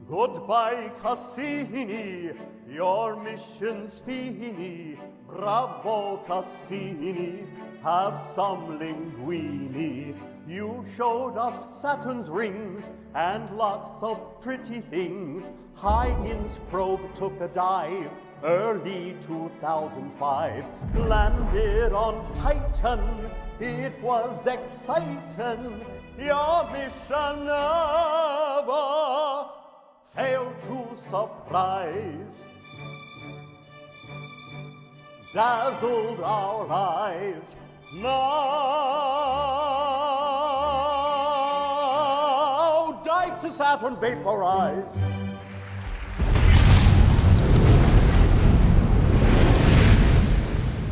Goodbye, Cassini, your mission's fini. Bravo, Cassini, have some linguini. You showed us Saturn's rings and lots of pretty things. Huygens probe took a dive early 2005. Landed on Titan, it was exciting. Your mission never failed to surprise. Dazzled our eyes. Now dive to Saturn, vaporize.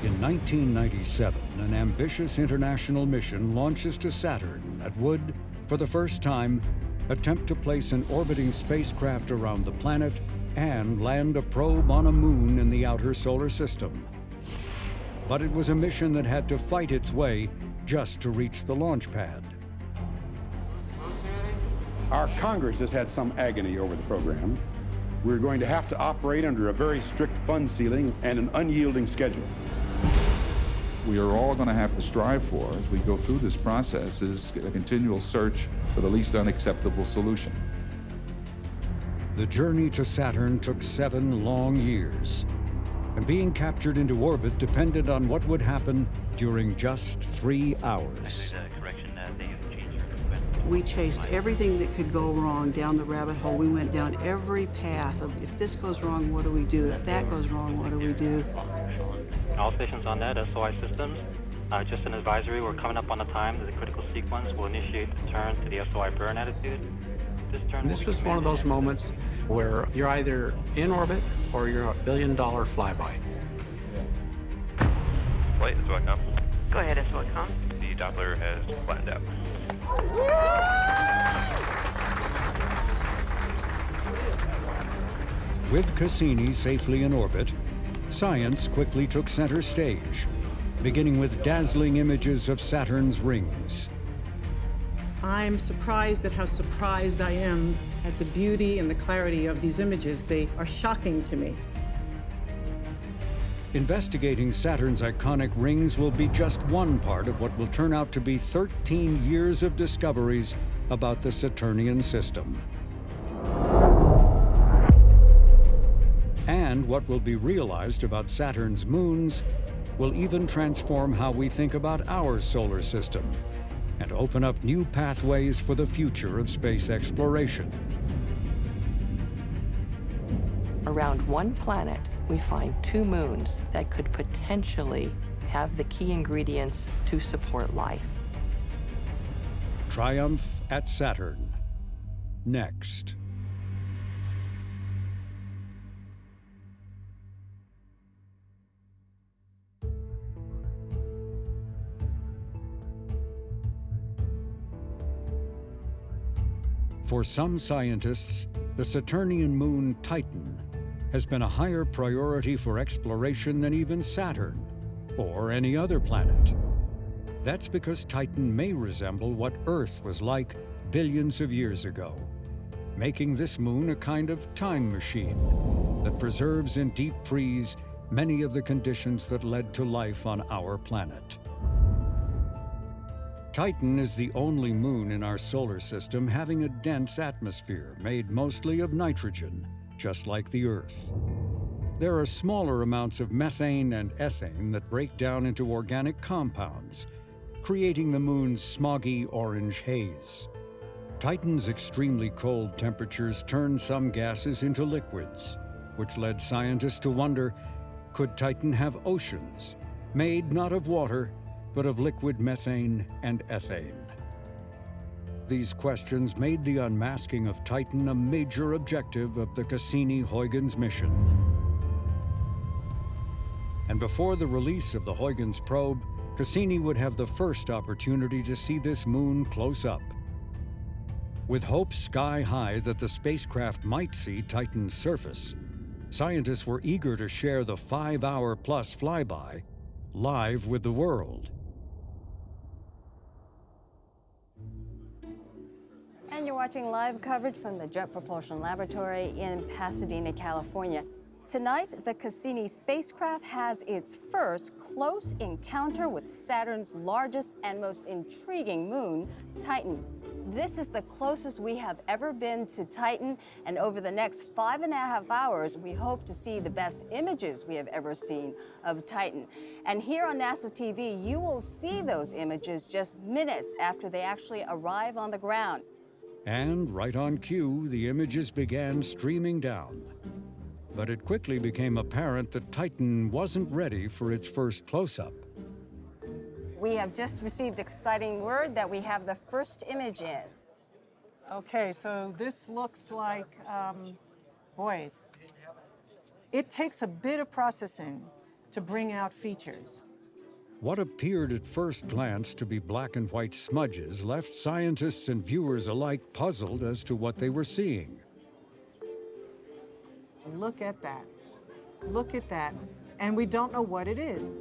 In 1997, an ambitious international mission launches to Saturn that would, for the first time, attempt to place an orbiting spacecraft around the planet and land a probe on a moon in the outer solar system. But it was a mission that had to fight its way just to reach the launch pad. Our Congress has had some agony over the program. We're going to have to operate under a very strict fund ceiling and an unyielding schedule. We are all going to have to strive for, as we go through this process, is a continual search for the least unacceptable solution. The journey to Saturn took 7 long years, and being captured into orbit depended on what would happen during just 3 hours. We chased everything that could go wrong down the rabbit hole. We went down every path of, if this goes wrong, what do we do? If that goes wrong, what do we do? All stations on net, SOI systems. Just an advisory, we're coming up on the time that the critical sequence will initiate the turn to the SOI burn attitude. This was one of those moments where you're either in orbit or you're a billion-dollar flyby. Flight, SOI-Com. Go ahead, SOI-Com. The Doppler has flattened out. With Cassini safely in orbit, science quickly took center stage, beginning with dazzling images of Saturn's rings. I'm surprised at how surprised I am at the beauty and the clarity of these images. They are shocking to me. Investigating Saturn's iconic rings will be just one part of what will turn out to be 13 years of discoveries about the Saturnian system. And what will be realized about Saturn's moons will even transform how we think about our solar system and open up new pathways for the future of space exploration. Around one planet, we find 2 moons that could potentially have the key ingredients to support life. Triumph at Saturn. Next. For some scientists, the Saturnian moon Titan has been a higher priority for exploration than even Saturn or any other planet. That's because Titan may resemble what Earth was like billions of years ago, making this moon a kind of time machine that preserves in deep freeze many of the conditions that led to life on our planet. Titan is the only moon in our solar system having a dense atmosphere made mostly of nitrogen, just like the Earth. There are smaller amounts of methane and ethane that break down into organic compounds, creating the moon's smoggy orange haze. Titan's extremely cold temperatures turn some gases into liquids, which led scientists to wonder, could Titan have oceans, made not of water, but of liquid methane and ethane? These questions made the unmasking of Titan a major objective of the Cassini-Huygens mission. And before the release of the Huygens probe, Cassini would have the first opportunity to see this moon close up. With hopes sky high that the spacecraft might see Titan's surface, scientists were eager to share the 5-hour-plus flyby live with the world. And watching live coverage from the Jet Propulsion Laboratory in Pasadena, California. Tonight, the Cassini spacecraft has its first close encounter with Saturn's largest and most intriguing moon, Titan. This is the closest we have ever been to Titan, and over the next 5.5 hours, we hope to see the best images we have ever seen of Titan. And here on NASA TV, you will see those images just minutes after they actually arrive on the ground. And right on cue, the images began streaming down. But it quickly became apparent that Titan wasn't ready for its first close-up. We have just received exciting word that we have the first image in. Okay, so this looks like, boy, it takes a bit of processing to bring out features. What appeared at first glance to be black and white smudges left scientists and viewers alike puzzled as to what they were seeing. Look at that. Look at that. And we don't know what it is.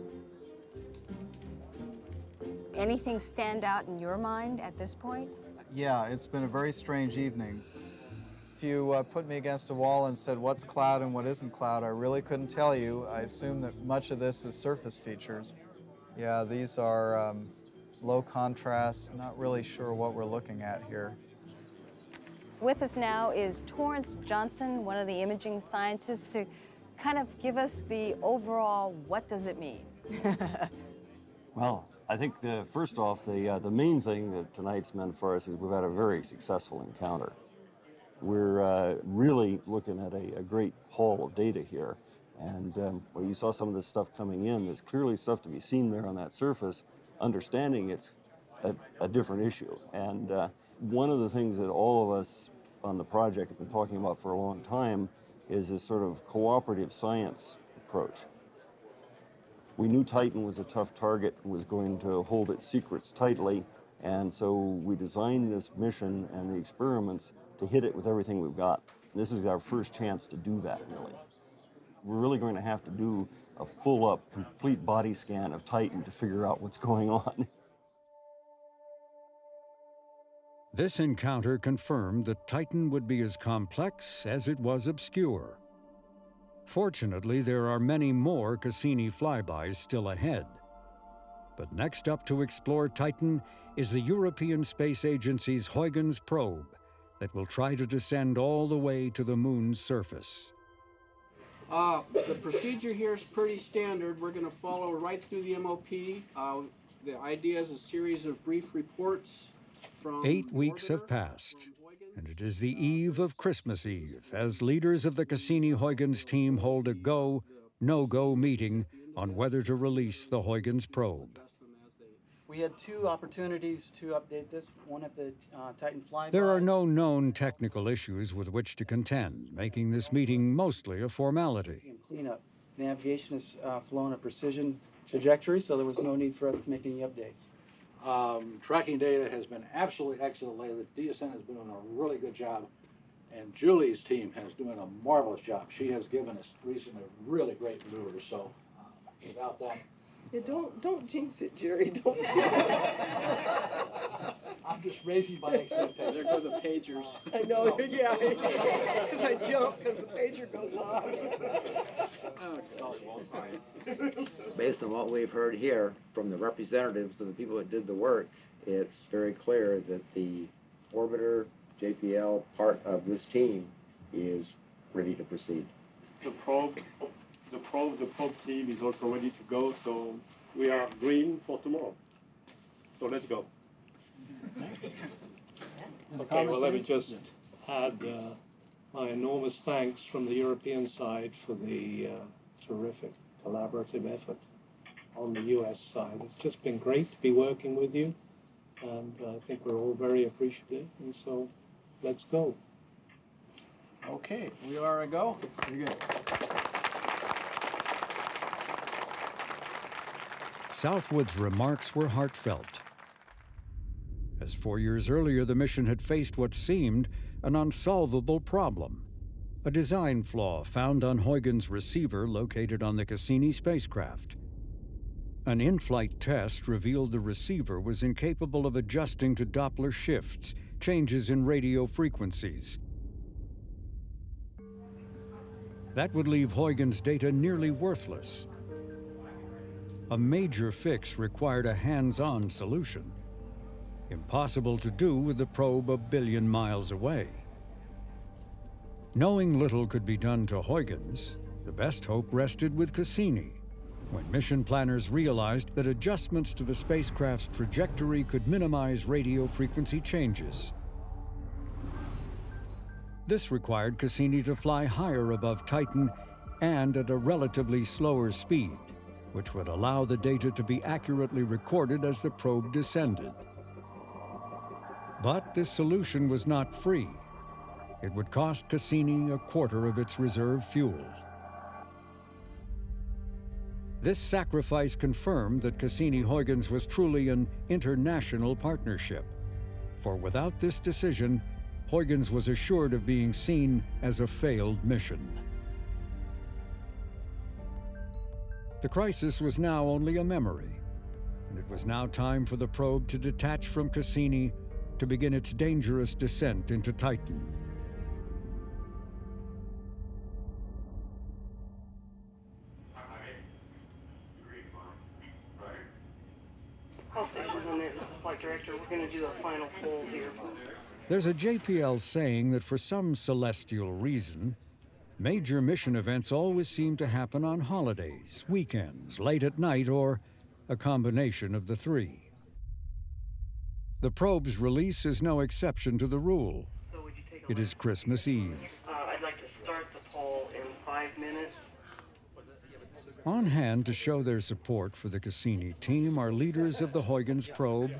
Anything stand out in your mind at this point? Yeah, it's been a very strange evening. If you put me against a wall and said what's cloud and what isn't cloud, I really couldn't tell you. I assume that much of this is surface features. Yeah, these are low contrast, not really sure what we're looking at here. With us now is Torrance Johnson, one of the imaging scientists, to kind of give us the overall, what does it mean? Well, I think first off, the main thing that tonight's meant for us is we've had a very successful encounter. We're really looking at a great haul of data here. And well, you saw some of this stuff coming in. There's clearly stuff to be seen there on that surface. Understanding it's a different issue. And one of the things that all of us on the project have been talking about for a long time is this sort of cooperative science approach. We knew Titan was a tough target, was going to hold its secrets tightly, and so we designed this mission and the experiments to hit it with everything we've got. This is our first chance to do that, really. We're really going to have to do a full-up, complete body scan of Titan to figure out what's going on. This encounter confirmed that Titan would be as complex as it was obscure. Fortunately, there are many more Cassini flybys still ahead. But next up to explore Titan is the European Space Agency's Huygens probe that will try to descend all the way to the moon's surface. The procedure here is pretty standard. We're going to follow right through the MOP. The idea is a series of brief reports from 8 weeks have passed, and it is the eve of Christmas Eve as leaders of the Cassini-Huygens team hold a go, no-go meeting on whether to release the Huygens probe. We had 2 opportunities to update this, one at the Titan flyby. There are no known technical issues with which to contend, making this meeting mostly a formality. And cleanup. Navigation has flown a precision trajectory, so there was no need for us to make any updates. Tracking data has been absolutely excellent lately. The DSN has been doing a really good job, and Julie's team has doing a marvelous job. She has given us recently really great maneuvers, so without that. Yeah, don't jinx it, Jerry. Don't jinx it. I'm just raising my expectations. There go the pagers. I know, yeah. Because I jump because the pager goes off. Based on what we've heard here from the representatives of the people that did the work, it's very clear that the orbiter JPL part of this team is ready to proceed. The probe team is also ready to go, so we are green for tomorrow. So let's go. Okay, well, let me just add my enormous thanks from the European side for the terrific collaborative effort on the US side. It's just been great to be working with you, and I think we're all very appreciative, and so let's go. Okay, we are a go. Very good. Southwood's remarks were heartfelt. As 4 years earlier, the mission had faced what seemed an unsolvable problem, a design flaw found on Huygens' receiver located on the Cassini spacecraft. An in-flight test revealed the receiver was incapable of adjusting to Doppler shifts changes in radio frequencies. That would leave Huygens' data nearly worthless. A major fix required a hands-on solution. Impossible to do with the probe a billion miles away. Knowing little could be done to Huygens, the best hope rested with Cassini, when mission planners realized that adjustments to the spacecraft's trajectory could minimize radio frequency changes. This required Cassini to fly higher above Titan and at a relatively slower speed, which would allow the data to be accurately recorded as the probe descended. But this solution was not free. It would cost Cassini a quarter of its reserve fuel. This sacrifice confirmed that Cassini-Huygens was truly an international partnership. For without this decision, Huygens was assured of being seen as a failed mission. The crisis was now only a memory, and it was now time for the probe to detach from Cassini to begin its dangerous descent into Titan. I'll stay on it, Flight Director. We're going to do a final pull here. There's a JPL saying that for some celestial reason, major mission events always seem to happen on holidays, weekends, late at night, or a combination of the three. The probe's release is no exception to the rule. It is Christmas Eve. I'd like to start the poll in 5 minutes. On hand to show their support for the Cassini team are leaders of the Huygens probe,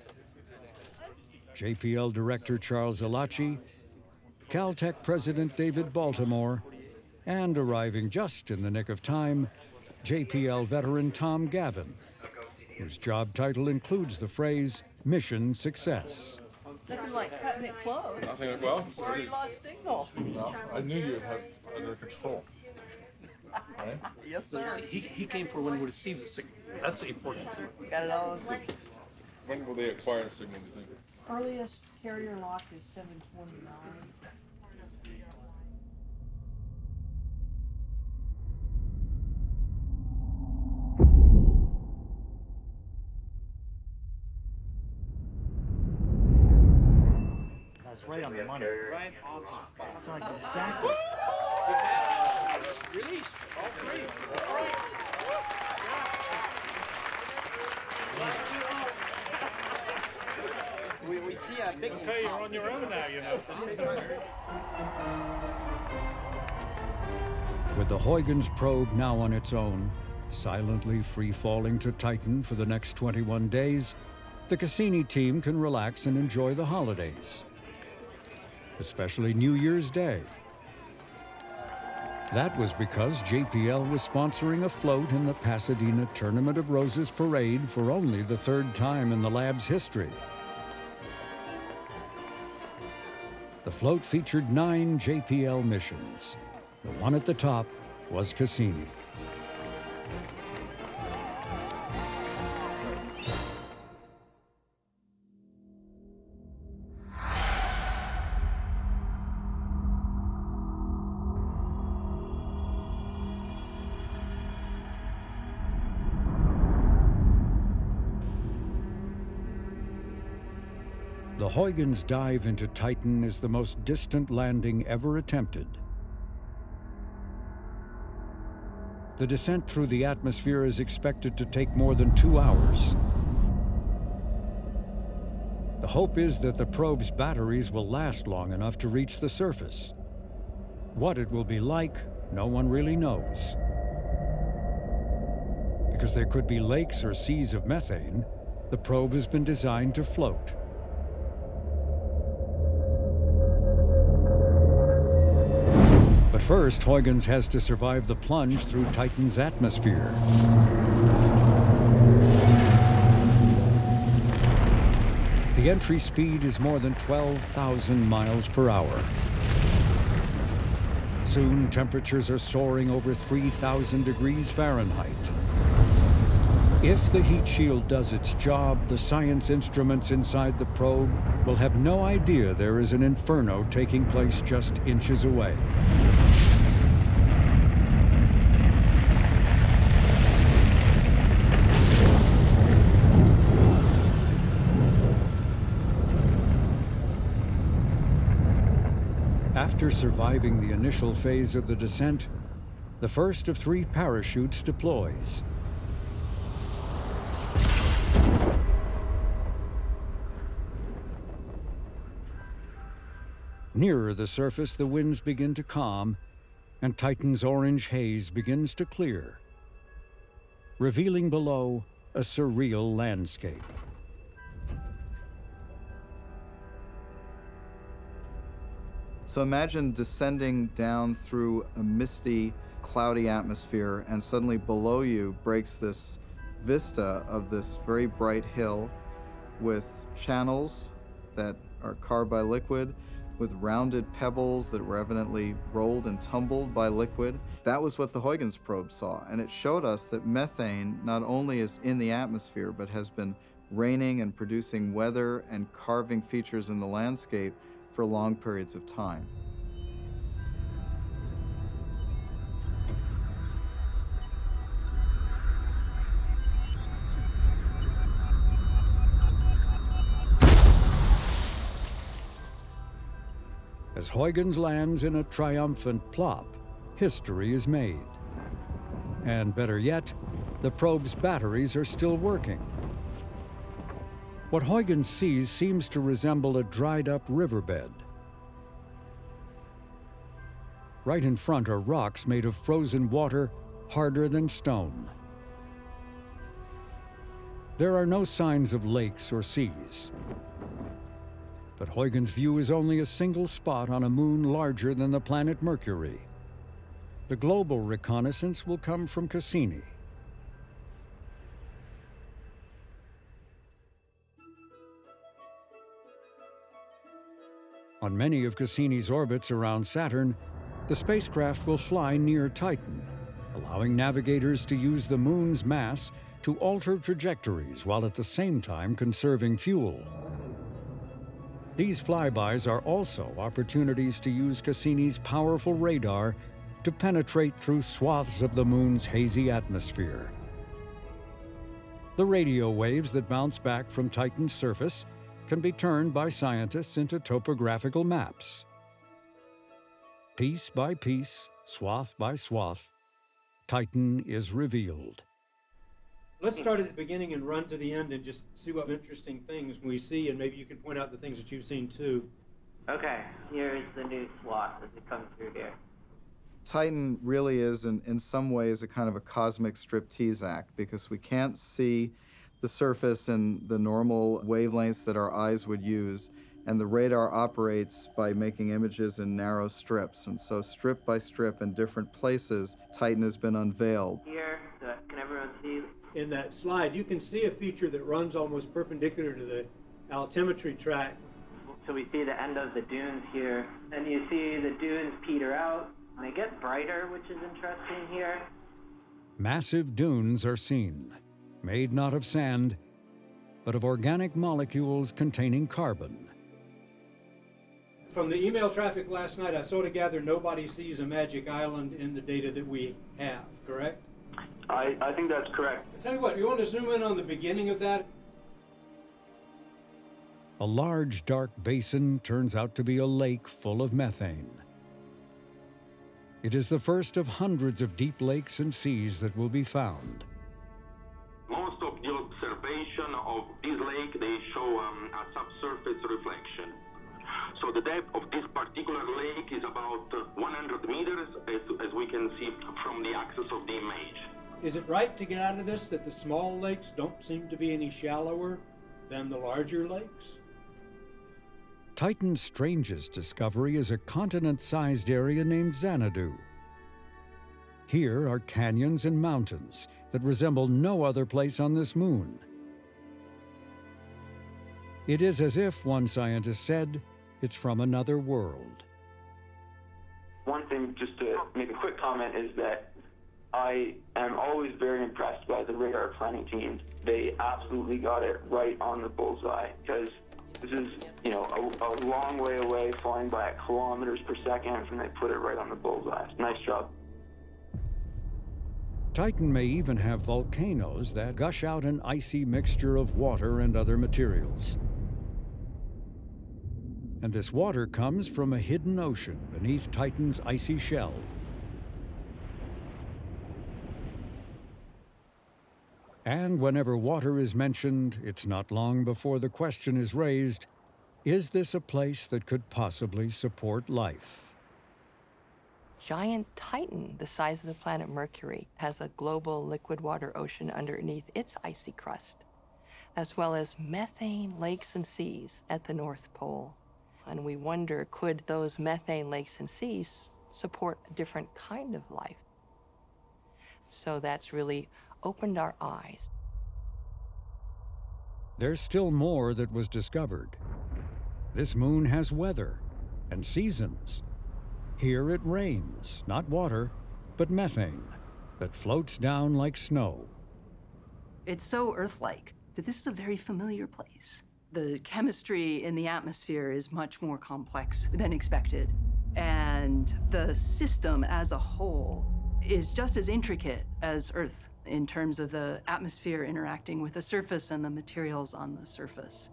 JPL Director Charles Alachi, Caltech President David Baltimore, and arriving just in the nick of time, JPL veteran Tom Gavin, whose job title includes the phrase, Mission Success. Nothing like cutting it close. Nothing, well, Or you lost signal. well, I knew you had under control. Right? Yes, sir. He came for when we received the signal. That's the important thing. Got it all. When will they acquire the signal, do you think? Earliest carrier lock is 729. That's right on the money. Right on the spot. It's like exactly. Released, all three. All right. We see a big. Okay, you're on your own now, you know. With the Huygens probe now on its own, silently free-falling to Titan for the next 21 days, the Cassini team can relax and enjoy the holidays, especially New Year's Day. That was because JPL was sponsoring a float in the Pasadena Tournament of Roses parade for only the third time in the lab's history. The float featured 9 JPL missions. The one at the top was Cassini. The Huygens dive into Titan is the most distant landing ever attempted. The descent through the atmosphere is expected to take more than 2 hours. The hope is that the probe's batteries will last long enough to reach the surface. What it will be like, no one really knows. Because there could be lakes or seas of methane, the probe has been designed to float. But first, Huygens has to survive the plunge through Titan's atmosphere. The entry speed is more than 12,000 miles per hour. Soon, temperatures are soaring over 3,000 degrees Fahrenheit. If the heat shield does its job, the science instruments inside the probe will have no idea there is an inferno taking place just inches away. After surviving the initial phase of the descent, the first of 3 parachutes deploys. Nearer the surface, the winds begin to calm, and Titan's orange haze begins to clear, revealing below a surreal landscape. So imagine descending down through a misty, cloudy atmosphere, and suddenly below you breaks this vista of this very bright hill with channels that are carved by liquid, with rounded pebbles that were evidently rolled and tumbled by liquid. That was what the Huygens probe saw, and it showed us that methane not only is in the atmosphere, but has been raining and producing weather and carving features in the landscape for long periods of time. As Huygens lands in a triumphant plop, history is made. And better yet, the probe's batteries are still working. What Huygens sees seems to resemble a dried-up riverbed. Right in front are rocks made of frozen water, harder than stone. There are no signs of lakes or seas. But Huygens' view is only a single spot on a moon larger than the planet Mercury. The global reconnaissance will come from Cassini. On many of Cassini's orbits around Saturn, the spacecraft will fly near Titan, allowing navigators to use the moon's mass to alter trajectories while at the same time conserving fuel. These flybys are also opportunities to use Cassini's powerful radar to penetrate through swaths of the moon's hazy atmosphere. The radio waves that bounce back from Titan's surface can be turned by scientists into topographical maps. Piece by piece, swath by swath, Titan is revealed. Let's start at the beginning and run to the end and just see what interesting things we see, and maybe you can point out the things that you've seen too. Okay, here's the new swath as it comes through here. Titan really is, in some ways, a kind of a cosmic striptease act, because we can't see the surface in the normal wavelengths that our eyes would use, and the radar operates by making images in narrow strips. And so strip by strip in different places, Titan has been unveiled. Here, can everyone see? In that slide, you can see a feature that runs almost perpendicular to the altimetry track. So we see the end of the dunes here, and you see the dunes peter out, and they get brighter, which is interesting here. Massive dunes are seen, made not of sand, but of organic molecules containing carbon. From the email traffic last night, I sort of gather nobody sees a magic island in the data that we have, correct? I think that's correct. I'll tell you what, you want to zoom in on the beginning of that? A large, dark basin turns out to be a lake full of methane. It is the first of hundreds of deep lakes and seas that will be found. Most of the observation of this lake, they show a subsurface reflection. So the depth of this particular lake is about 100 meters, as we can see from the axis of the image. Is it right to get out of this that the small lakes don't seem to be any shallower than the larger lakes? Titan's strangest discovery is a continent-sized area named Xanadu. Here are canyons and mountains that resemble no other place on this moon. It is as if, one scientist said, it's from another world. One thing, just to make a quick comment, is that I am always very impressed by the radar planning teams. They absolutely got it right on the bullseye, because This is, you know, a long way away, flying by at kilometers per second, and they put it right on the bullseye. Nice job. Titan may even have volcanoes that gush out an icy mixture of water and other materials. And this water comes from a hidden ocean beneath Titan's icy shell. And whenever water is mentioned, it's not long before the question is raised, is this a place that could possibly support life? Giant Titan, the size of the planet Mercury, has a global liquid water ocean underneath its icy crust, as well as methane lakes and seas at the North Pole. And we wonder, could those methane lakes and seas support a different kind of life? So that's really opened our eyes. There's still more that was discovered. This moon has weather and seasons. Here it rains, not water, but methane that floats down like snow. It's so Earth-like that this is a very familiar place. The chemistry in the atmosphere is much more complex than expected, and the system as a whole is just as intricate as Earth in terms of the atmosphere interacting with the surface and the materials on the surface.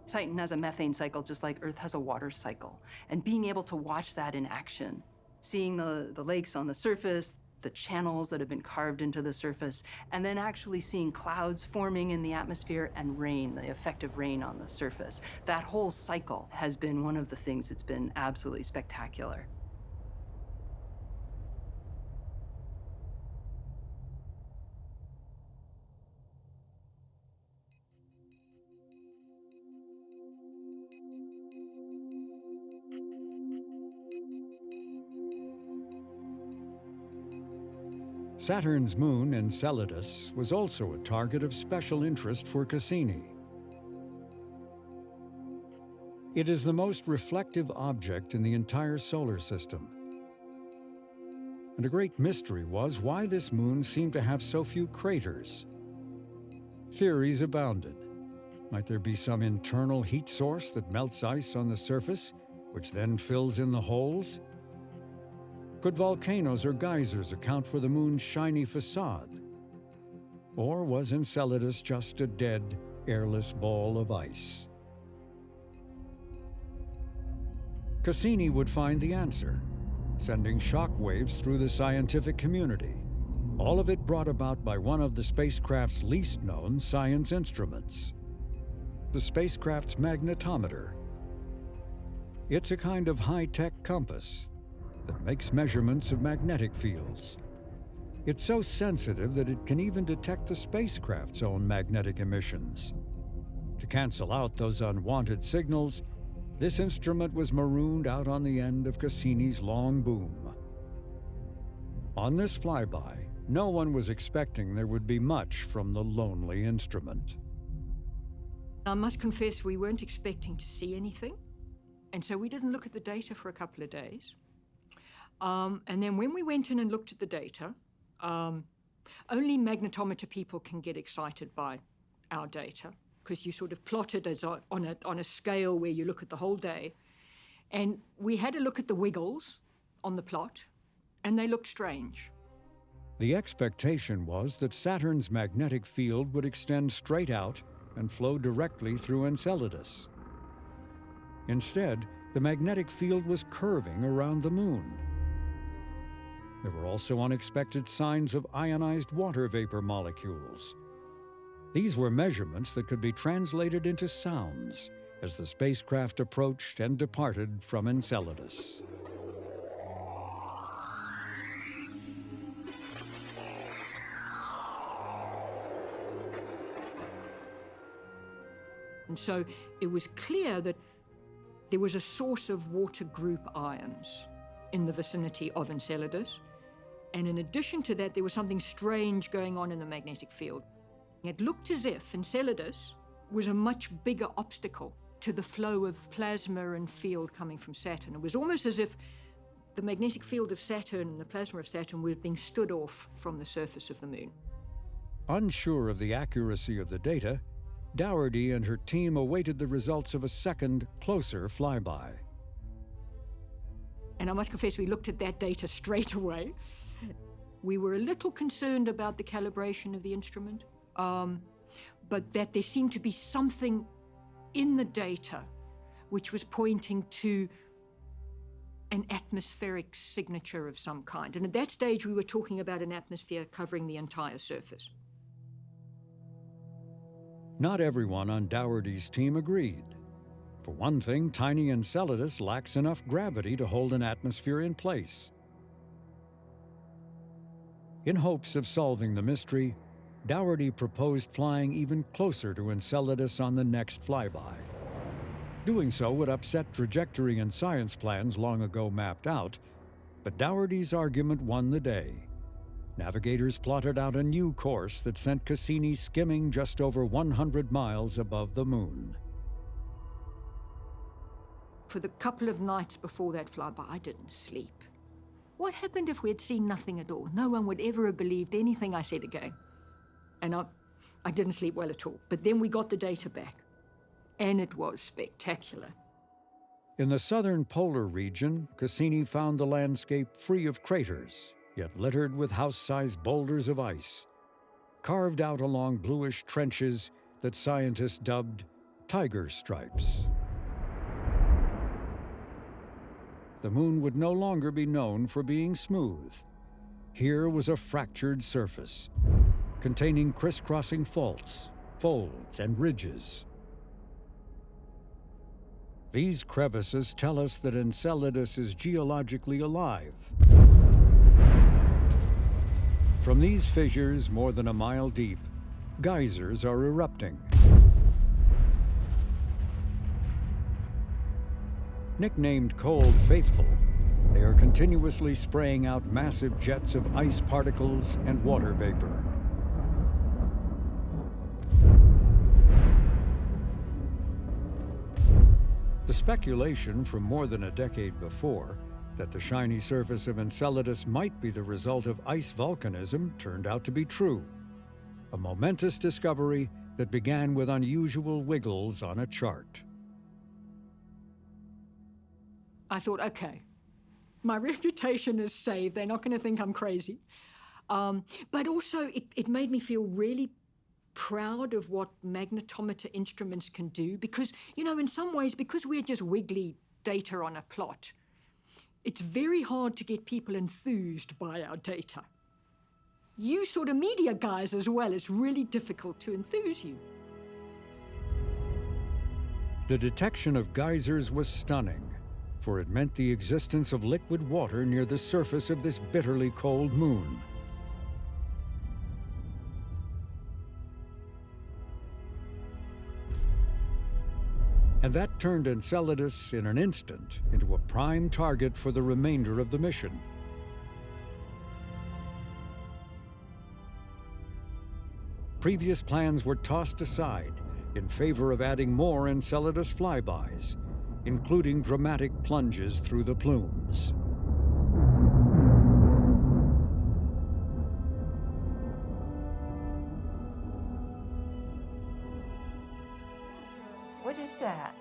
Titan has a methane cycle just like Earth has a water cycle. And being able to watch that in action, seeing the lakes on the surface, the channels that have been carved into the surface, and then actually seeing clouds forming in the atmosphere and rain, the effect of rain on the surface. That whole cycle has been one of the things that's been absolutely spectacular. Saturn's moon, Enceladus, was also a target of special interest for Cassini. It is the most reflective object in the entire solar system. And a great mystery was why this moon seemed to have so few craters. Theories abounded. Might there be some internal heat source that melts ice on the surface, which then fills in the holes? Could volcanoes or geysers account for the moon's shiny facade? Or was Enceladus just a dead, airless ball of ice? Cassini would find the answer, sending shock waves through the scientific community, all of it brought about by one of the spacecraft's least known science instruments, the spacecraft's magnetometer. It's a kind of high-tech compass that makes measurements of magnetic fields. It's so sensitive that it can even detect the spacecraft's own magnetic emissions. To cancel out those unwanted signals, this instrument was marooned out on the end of Cassini's long boom. On this flyby, no one was expecting there would be much from the lonely instrument. I must confess we weren't expecting to see anything, and so we didn't look at the data for a couple of days. And then when we went in and looked at the data, only magnetometer people can get excited by our data, because you sort of plot it as on a scale where you look at the whole day. And we had a look at the wiggles on the plot, and they looked strange. The expectation was that Saturn's magnetic field would extend straight out and flow directly through Enceladus. Instead, the magnetic field was curving around the moon. There were also unexpected signs of ionized water vapor molecules. These were measurements that could be translated into sounds as the spacecraft approached and departed from Enceladus. And so it was clear that there was a source of water group ions in the vicinity of Enceladus. And in addition to that, there was something strange going on in the magnetic field. It looked as if Enceladus was a much bigger obstacle to the flow of plasma and field coming from Saturn. It was almost as if the magnetic field of Saturn and the plasma of Saturn were being stood off from the surface of the moon. Unsure of the accuracy of the data, Dougherty and her team awaited the results of a second, closer flyby. And I must confess, we looked at that data straight away. We were a little concerned about the calibration of the instrument, but that there seemed to be something in the data which was pointing to an atmospheric signature of some kind. And at that stage, we were talking about an atmosphere covering the entire surface. Not everyone on Dougherty's team agreed. For one thing, tiny Enceladus lacks enough gravity to hold an atmosphere in place. In hopes of solving the mystery, Dougherty proposed flying even closer to Enceladus on the next flyby. Doing so would upset trajectory and science plans long ago mapped out, but Dougherty's argument won the day. Navigators plotted out a new course that sent Cassini skimming just over 100 miles above the moon. For the couple of nights before that flyby, I didn't sleep. What happened if we had seen nothing at all? No one would ever have believed anything I said again. And I didn't sleep well at all. But then we got the data back, and it was spectacular. In the southern polar region, Cassini found the landscape free of craters, yet littered with house-sized boulders of ice, carved out along bluish trenches that scientists dubbed tiger stripes. The moon would no longer be known for being smooth. Here was a fractured surface, containing crisscrossing faults, folds, and ridges. These crevices tell us that Enceladus is geologically alive. From these fissures, more than a mile deep, geysers are erupting. Nicknamed Cold Faithful, they are continuously spraying out massive jets of ice particles and water vapor. The speculation from more than a decade before that the shiny surface of Enceladus might be the result of ice volcanism turned out to be true. A momentous discovery that began with unusual wiggles on a chart. I thought, okay, my reputation is saved. They're not going to think I'm crazy. But also, it made me feel really proud of what magnetometer instruments can do because, you know, in some ways, because we're just wiggly data on a plot, it's very hard to get people enthused by our data. You sort of media guys as well, it's really difficult to enthuse you. The detection of geysers was stunning, for it meant the existence of liquid water near the surface of this bitterly cold moon. And that turned Enceladus in an instant into a prime target for the remainder of the mission. Previous plans were tossed aside in favor of adding more Enceladus flybys, including dramatic plunges through the plumes. What is that?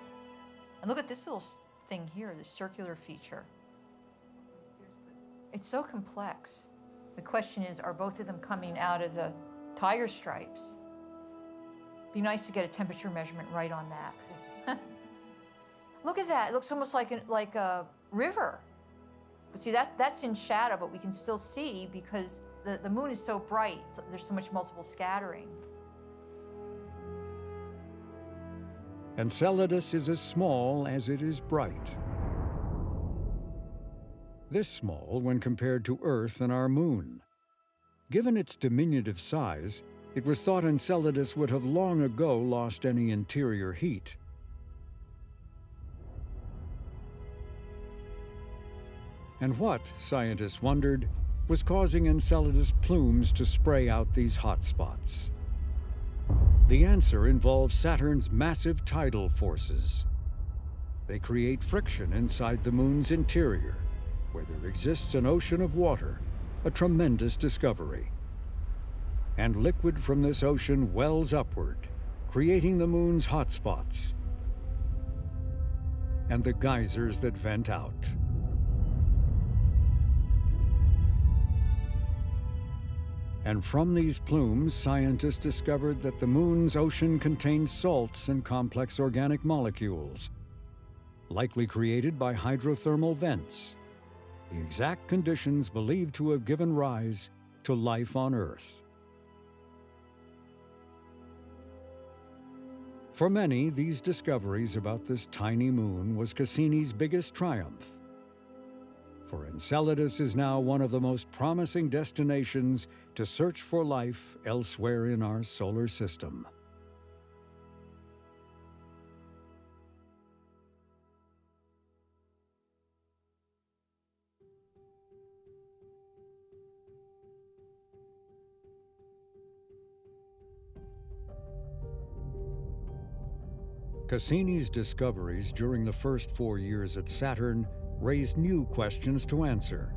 And look at this little thing here, this circular feature. It's so complex. The question is, are both of them coming out of the tiger stripes? Be nice to get a temperature measurement right on that. Look at that. It looks almost like a river. But see, that's in shadow, but we can still see because the moon is so bright. So there's so much multiple scattering. Enceladus is as small as it is bright. This small when compared to Earth and our moon. Given its diminutive size, it was thought Enceladus would have long ago lost any interior heat. And what, scientists wondered, was causing Enceladus plumes to spray out these hot spots? The answer involves Saturn's massive tidal forces. They create friction inside the moon's interior, where there exists an ocean of water, a tremendous discovery. And liquid from this ocean wells upward, creating the moon's hotspots and the geysers that vent out. And from these plumes, scientists discovered that the moon's ocean contains salts and complex organic molecules, likely created by hydrothermal vents, the exact conditions believed to have given rise to life on Earth. For many, these discoveries about this tiny moon was Cassini's biggest triumph. For Enceladus is now one of the most promising destinations to search for life elsewhere in our solar system. Cassini's discoveries during the first 4 years at Saturn raised new questions to answer.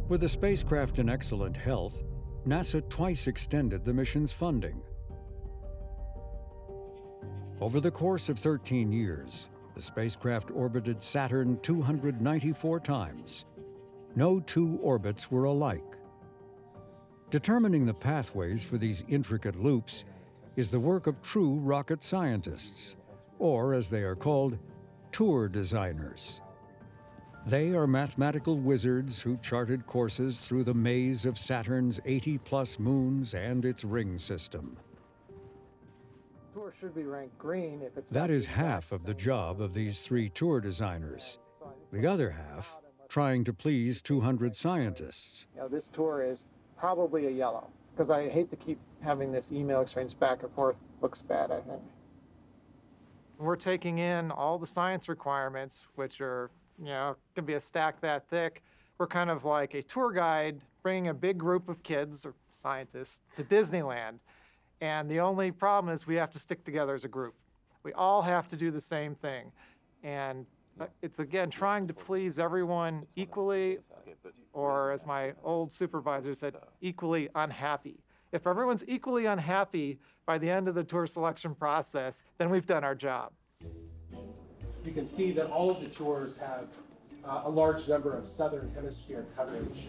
With the spacecraft in excellent health, NASA twice extended the mission's funding. Over the course of 13 years, the spacecraft orbited Saturn 294 times. No two orbits were alike. Determining the pathways for these intricate loops is the work of true rocket scientists, or as they are called, tour designers. They are mathematical wizards who charted courses through the maze of Saturn's 80-plus moons and its ring system. Tour should be ranked green if it's That is half of the job of these 3 tour designers. The other half, trying to please 200 scientists. You know, this tour is probably a yellow, because I hate to keep having this email exchange back and forth. Looks bad, I think. We're taking in all the science requirements, which are, you know, can be a stack that thick. We're kind of like a tour guide bringing a big group of kids or scientists to Disneyland. And the only problem is we have to stick together as a group. We all have to do the same thing. And it's, again, trying to please everyone equally, or as my old supervisor said, equally unhappy. If everyone's equally unhappy by the end of the tour selection process, then we've done our job. You can see that all of the tours have a large number of Southern Hemisphere coverage.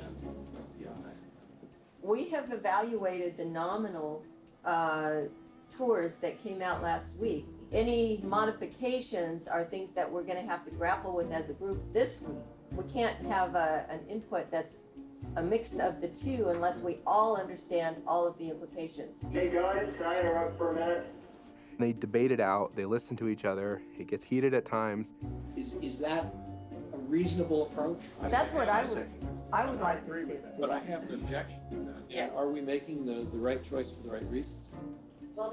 We have evaluated the nominal tours that came out last week. Any modifications are things that we're going to have to grapple with as a group this week. We can't have an input that's a mix of the two unless we all understand all of the implications. Hey guys, can I interrupt for a minute? They debate it out, they listen to each other, it gets heated at times. Is that a reasonable approach? That's what I would like to see. But I have an objection to that. Yes. Are we making the right choice for the right reasons? Well,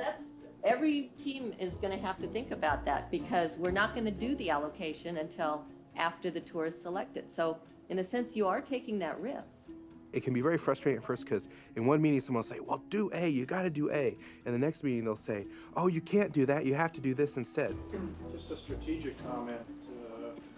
every team is going to have to think about that, because we're not going to do the allocation until after the tour is selected. So in a sense, you are taking that risk. It can be very frustrating at first, because in one meeting someone will say, well, do A, you got to do A. And the next meeting they'll say, oh, you can't do that, you have to do this instead. Just a strategic comment.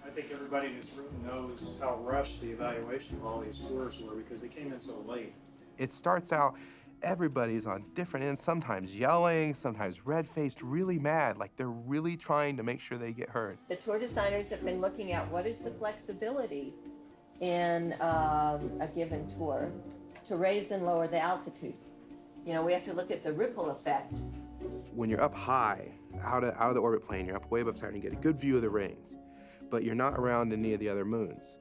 I think everybody in this room knows how rushed the evaluation of all these tours were, because they came in so late. It starts out, everybody's on different ends, sometimes yelling, sometimes red-faced, really mad, like they're really trying to make sure they get heard. The tour designers have been looking at what is the flexibility in a given tour to raise and lower the altitude. You know, we have to look at the ripple effect. When you're up high, out of the orbit plane, you're up way above Saturn, you get a good view of the rings, but you're not around any of the other moons.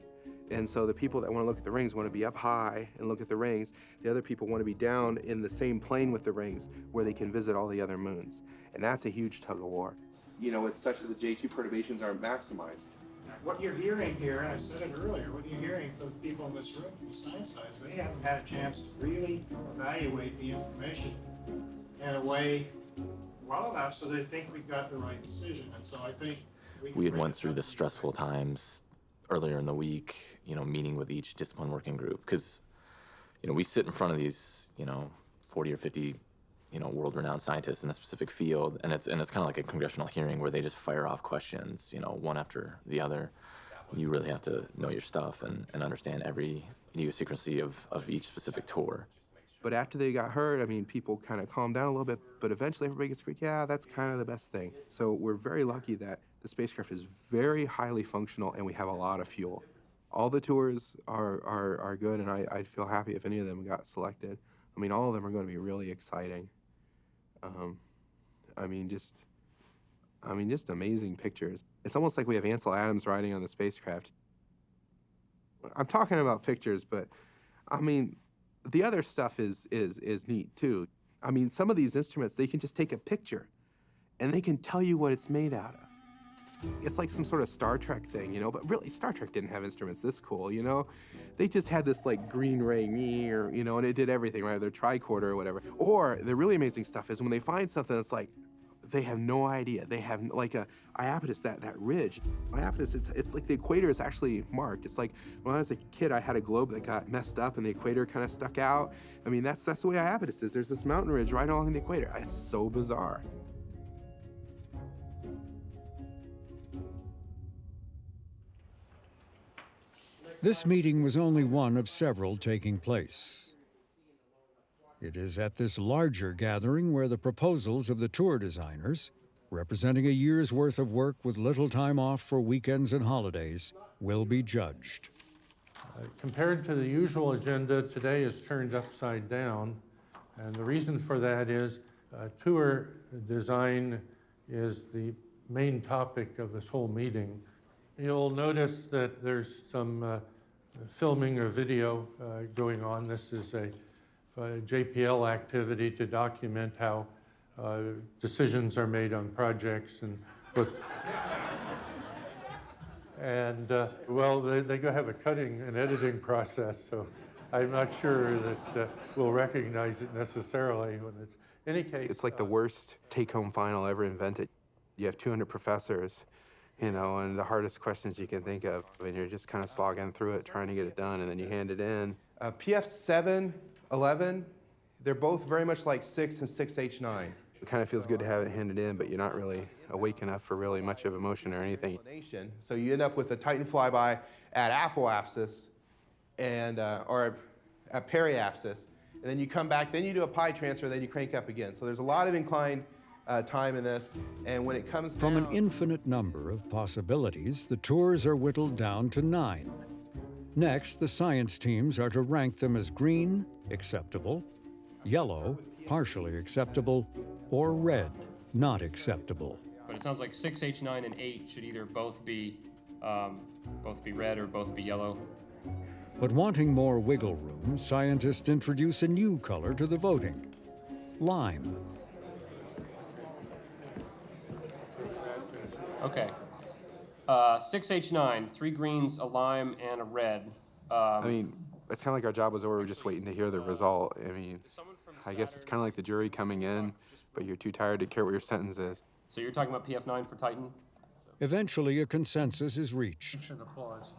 And so the people that want to look at the rings want to be up high and look at the rings. The other people want to be down in the same plane with the rings where they can visit all the other moons. And that's a huge tug of war. You know, it's such that the J2 perturbations aren't maximized. What you're hearing here, and I said it earlier, what you're hearing from the people in this room, the science side, they haven't had a chance to really evaluate the information in a way well enough so they think we've got the right decision. And so I think we had went through the stressful times earlier in the week, you know, meeting with each discipline working group, because, you know, we sit in front of these, you know, 40 or 50, you know, world-renowned scientists in a specific field, and it's kind of like a congressional hearing where they just fire off questions, you know, one after the other. You really have to know your stuff and understand every idiosyncrasy of each specific tour. But after they got hurt, I mean, people kind of calmed down a little bit, but eventually everybody gets agreed, yeah, that's kind of the best thing. So we're very lucky that the spacecraft is very highly functional and we have a lot of fuel. All the tours are good, and I'd feel happy if any of them got selected. I mean, all of them are going to be really exciting. I mean, just amazing pictures. It's almost like we have Ansel Adams riding on the spacecraft. I'm talking about pictures, but I mean, the other stuff is neat too. I mean, some of these instruments, they can just take a picture and they can tell you what it's made out of. It's like some sort of Star Trek thing, you know, but really Star Trek didn't have instruments this cool, you know? They just had this like green ray, you know, and it did everything, right? Their tricorder or whatever. Or the really amazing stuff is when they find something that's like, they have no idea. They have like a Iapetus, that ridge. Iapetus, it's like the equator is actually marked. It's like when I was a kid, I had a globe that got messed up and the equator kind of stuck out. I mean, that's the way Iapetus is. There's this mountain ridge right along the equator. It's so bizarre. This meeting was only one of several taking place. It is at this larger gathering where the proposals of the tour designers, representing a year's worth of work with little time off for weekends and holidays, will be judged. Compared to the usual agenda, today is turned upside down. And the reason for that is tour design is the main topic of this whole meeting. You'll notice that there's some filming or video going on. This is a JPL activity to document how decisions are made on projects and what. And well, they go have a cutting and editing process, so I'm not sure that we'll recognize it necessarily when it's. In any case, it's like the worst take-home final ever invented. You have 200 professors, you know, and the hardest questions you can think of, and you're just kind of slogging through it, trying to get it done, and then you hand it in. PF7, 11, they're both very much like 6 and 6H9. It kind of feels good to have it handed in, but you're not really awake enough for really much of emotion or anything. So you end up with a Titan flyby at apoapsis and or at periapsis, and then you come back, then you do a pi transfer, then you crank up again. So there's a lot of inclined time in this, and when it comes down... From an infinite number of possibilities, the tours are whittled down to 9. Next, the science teams are to rank them as green, acceptable, yellow, partially acceptable, or red, not acceptable. But it sounds like 6, H9, and 8 should either both be red or both be yellow. But wanting more wiggle room, scientists introduce a new color to the voting: lime. Okay. 6H9, 3 greens, a lime, and a red. I mean, it's kind of like our job was over. We're just waiting to hear the result. I mean, I guess it's kind of like the jury coming in, but you're too tired to care what your sentence is. So you're talking about PF9 for Titan? Eventually, a consensus is reached. Applause.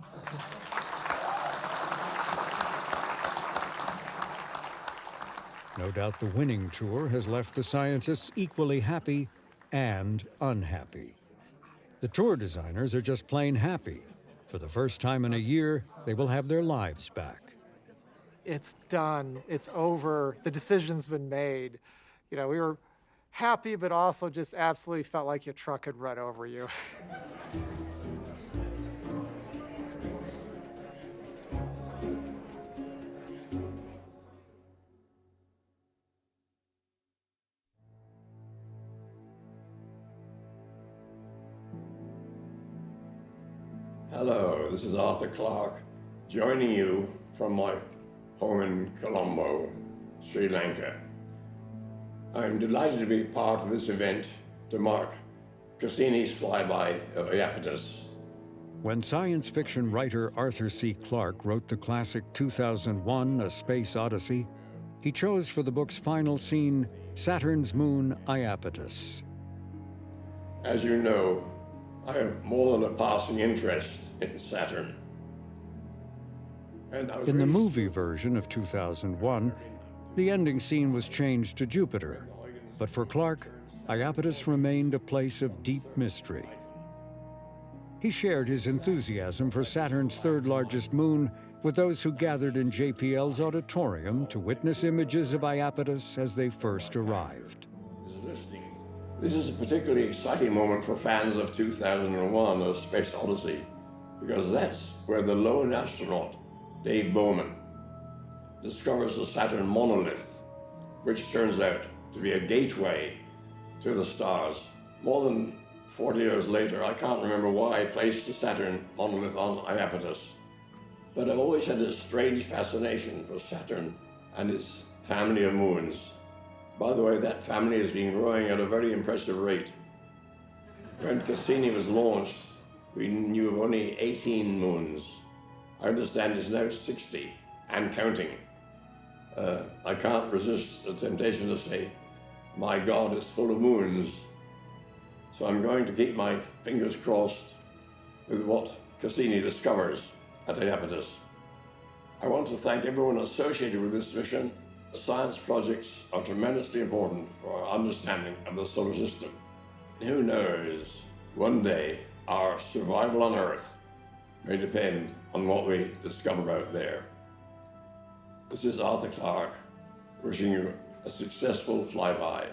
No doubt the winning tour has left the scientists equally happy and unhappy. The tour designers are just plain happy. For the first time in a year, they will have their lives back. It's done. It's over. The decision's been made. You know, we were happy, but also just absolutely felt like your truck had run over you. Hello, this is Arthur Clarke, joining you from my home in Colombo, Sri Lanka. I'm delighted to be part of this event to mark Cassini's flyby of Iapetus. When science fiction writer Arthur C. Clarke wrote the classic 2001 A Space Odyssey, he chose for the book's final scene Saturn's moon Iapetus. As you know, I have more than a passing interest in Saturn. And in the movie version of 2001, the ending scene was changed to Jupiter. But for Clarke, Iapetus remained a place of deep mystery. He shared his enthusiasm for Saturn's third largest moon with those who gathered in JPL's auditorium to witness images of Iapetus as they first arrived. This is a particularly exciting moment for fans of 2001: A Space Odyssey, because that's where the lone astronaut, Dave Bowman, discovers the Saturn monolith, which turns out to be a gateway to the stars. More than 40 years later, I can't remember why I placed the Saturn monolith on Iapetus, but I've always had this strange fascination for Saturn and its family of moons. By the way, that family has been growing at a very impressive rate. When Cassini was launched, we knew of only 18 moons. I understand it's now 60 and counting. I can't resist the temptation to say, my God, it's full of moons. So I'm going to keep my fingers crossed with what Cassini discovers at Iapetus. I want to thank everyone associated with this mission. Science projects are tremendously important for our understanding of the solar system. Who knows, one day our survival on Earth may depend on what we discover out there. This is Arthur Clarke, wishing you a successful flyby.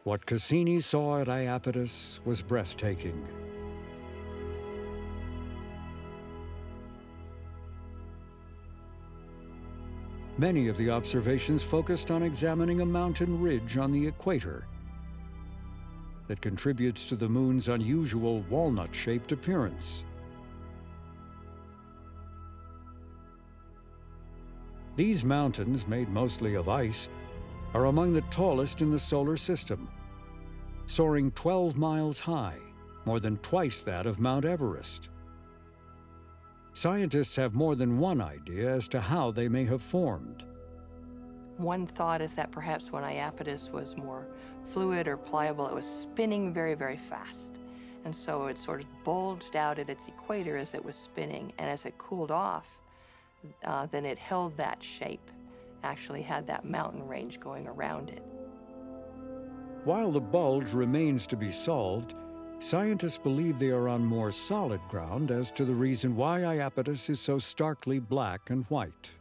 What Cassini saw at Iapetus was breathtaking. Many of the observations focused on examining a mountain ridge on the equator that contributes to the moon's unusual walnut-shaped appearance. These mountains, made mostly of ice, are among the tallest in the solar system, soaring 12 miles high, more than twice that of Mount Everest. Scientists have more than one idea as to how they may have formed. One thought is that perhaps when Iapetus was more fluid or pliable, it was spinning very, very fast. And so it sort of bulged out at its equator as it was spinning. And as it cooled off, then it held that shape, actually had that mountain range going around it. While the bulge remains to be solved, scientists believe they are on more solid ground as to the reason why Iapetus is so starkly black and white.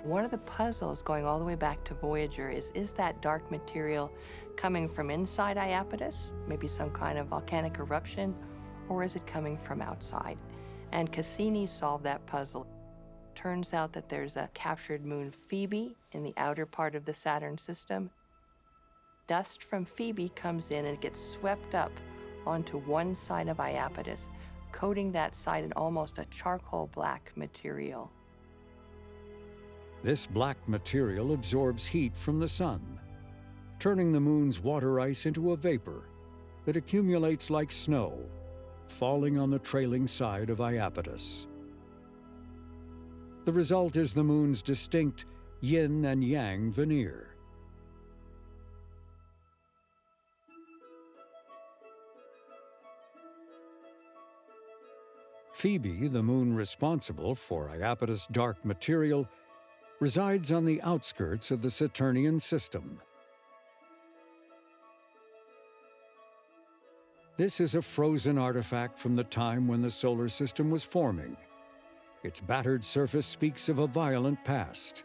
One of the puzzles going all the way back to Voyager is that dark material coming from inside Iapetus, maybe some kind of volcanic eruption, or is it coming from outside? And Cassini solved that puzzle. Turns out that there's a captured moon, Phoebe, in the outer part of the Saturn system. Dust from Phoebe comes in and it gets swept up onto one side of Iapetus, coating that side in almost a charcoal black material. This black material absorbs heat from the sun, turning the moon's water ice into a vapor that accumulates like snow, falling on the trailing side of Iapetus. The result is the moon's distinct yin and yang veneer. Phoebe, the moon responsible for Iapetus' dark material, resides on the outskirts of the Saturnian system. This is a frozen artifact from the time when the solar system was forming. Its battered surface speaks of a violent past.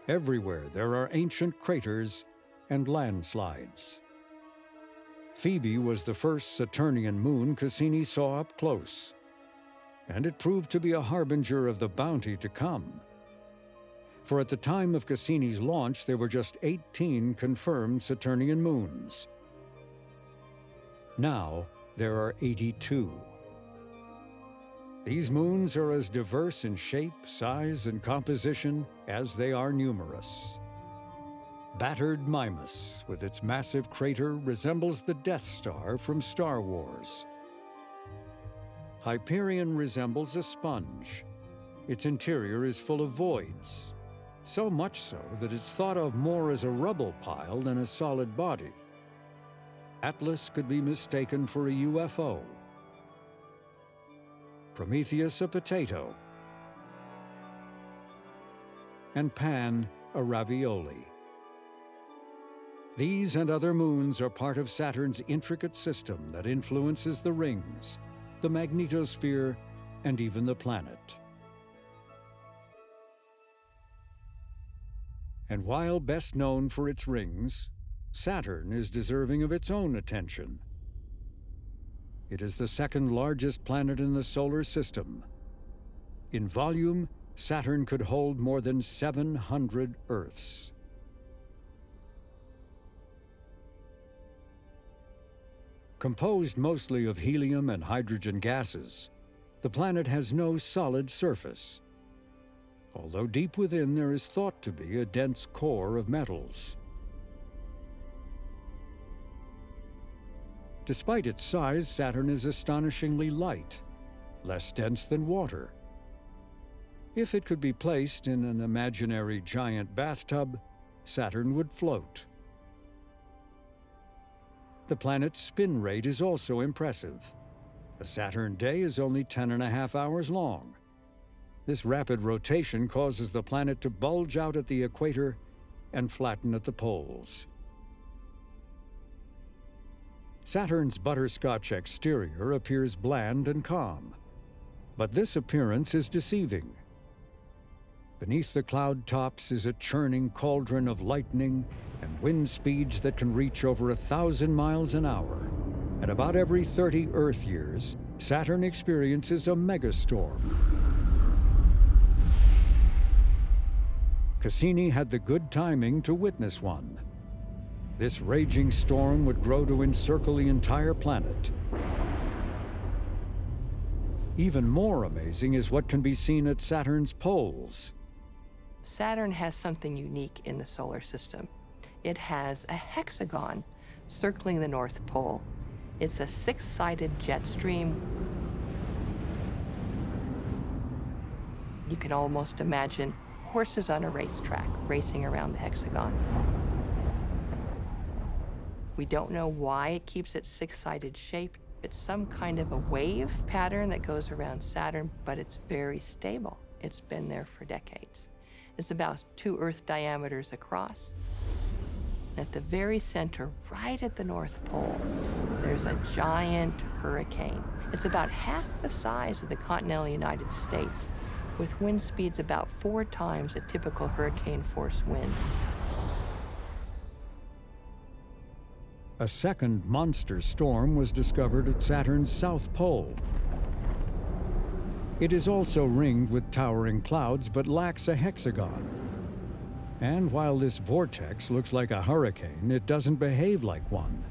Everywhere there are ancient craters and landslides. Phoebe was the first Saturnian moon Cassini saw up close, and it proved to be a harbinger of the bounty to come. For at the time of Cassini's launch, there were just 18 confirmed Saturnian moons. Now, there are 82. These moons are as diverse in shape, size, and composition as they are numerous. Battered Mimas, with its massive crater, resembles the Death Star from Star Wars. Hyperion resembles a sponge. Its interior is full of voids, so much so that it's thought of more as a rubble pile than a solid body. Atlas could be mistaken for a UFO. Prometheus a potato. and Pan a ravioli. These and other moons are part of Saturn's intricate system that influences the rings, the magnetosphere, and even the planet. And while best known for its rings, Saturn is deserving of its own attention. It is the second largest planet in the solar system. In volume, Saturn could hold more than 700 Earths. Composed mostly of helium and hydrogen gases, the planet has no solid surface, although deep within there is thought to be a dense core of metals. Despite its size, Saturn is astonishingly light, less dense than water. If it could be placed in an imaginary giant bathtub, Saturn would float. The planet's spin rate is also impressive. A Saturn day is only 10.5 hours long. This rapid rotation causes the planet to bulge out at the equator and flatten at the poles. Saturn's butterscotch exterior appears bland and calm, but this appearance is deceiving. Beneath the cloud tops is a churning cauldron of lightning and wind speeds that can reach over 1,000 miles an hour. At about every 30 Earth years, Saturn experiences a megastorm. Cassini had the good timing to witness one. This raging storm would grow to encircle the entire planet. Even more amazing is what can be seen at Saturn's poles. Saturn has something unique in the solar system. It has a hexagon circling the North Pole. It's a 6-sided jet stream. You can almost imagine horses on a racetrack racing around the hexagon. We don't know why it keeps its 6-sided shape. It's some kind of a wave pattern that goes around Saturn, but it's very stable. It's been there for decades. It's about 2 Earth diameters across. At the very center, right at the North Pole, there's a giant hurricane. It's about half the size of the continental United States, with wind speeds about 4 times a typical hurricane force wind. A second monster storm was discovered at Saturn's south pole. It is also ringed with towering clouds, but lacks a hexagon. And while this vortex looks like a hurricane, it doesn't behave like one.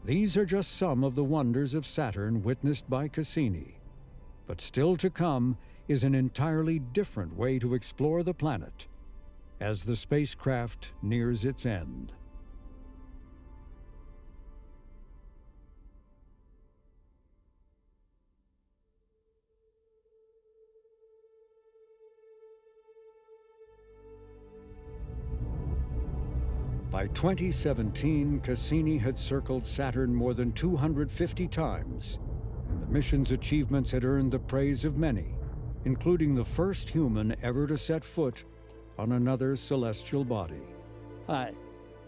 These are just some of the wonders of Saturn witnessed by Cassini. But still to come is an entirely different way to explore the planet as the spacecraft nears its end. By 2017, Cassini had circled Saturn more than 250 times, and the mission's achievements had earned the praise of many, including the first human ever to set foot on another celestial body. Hi,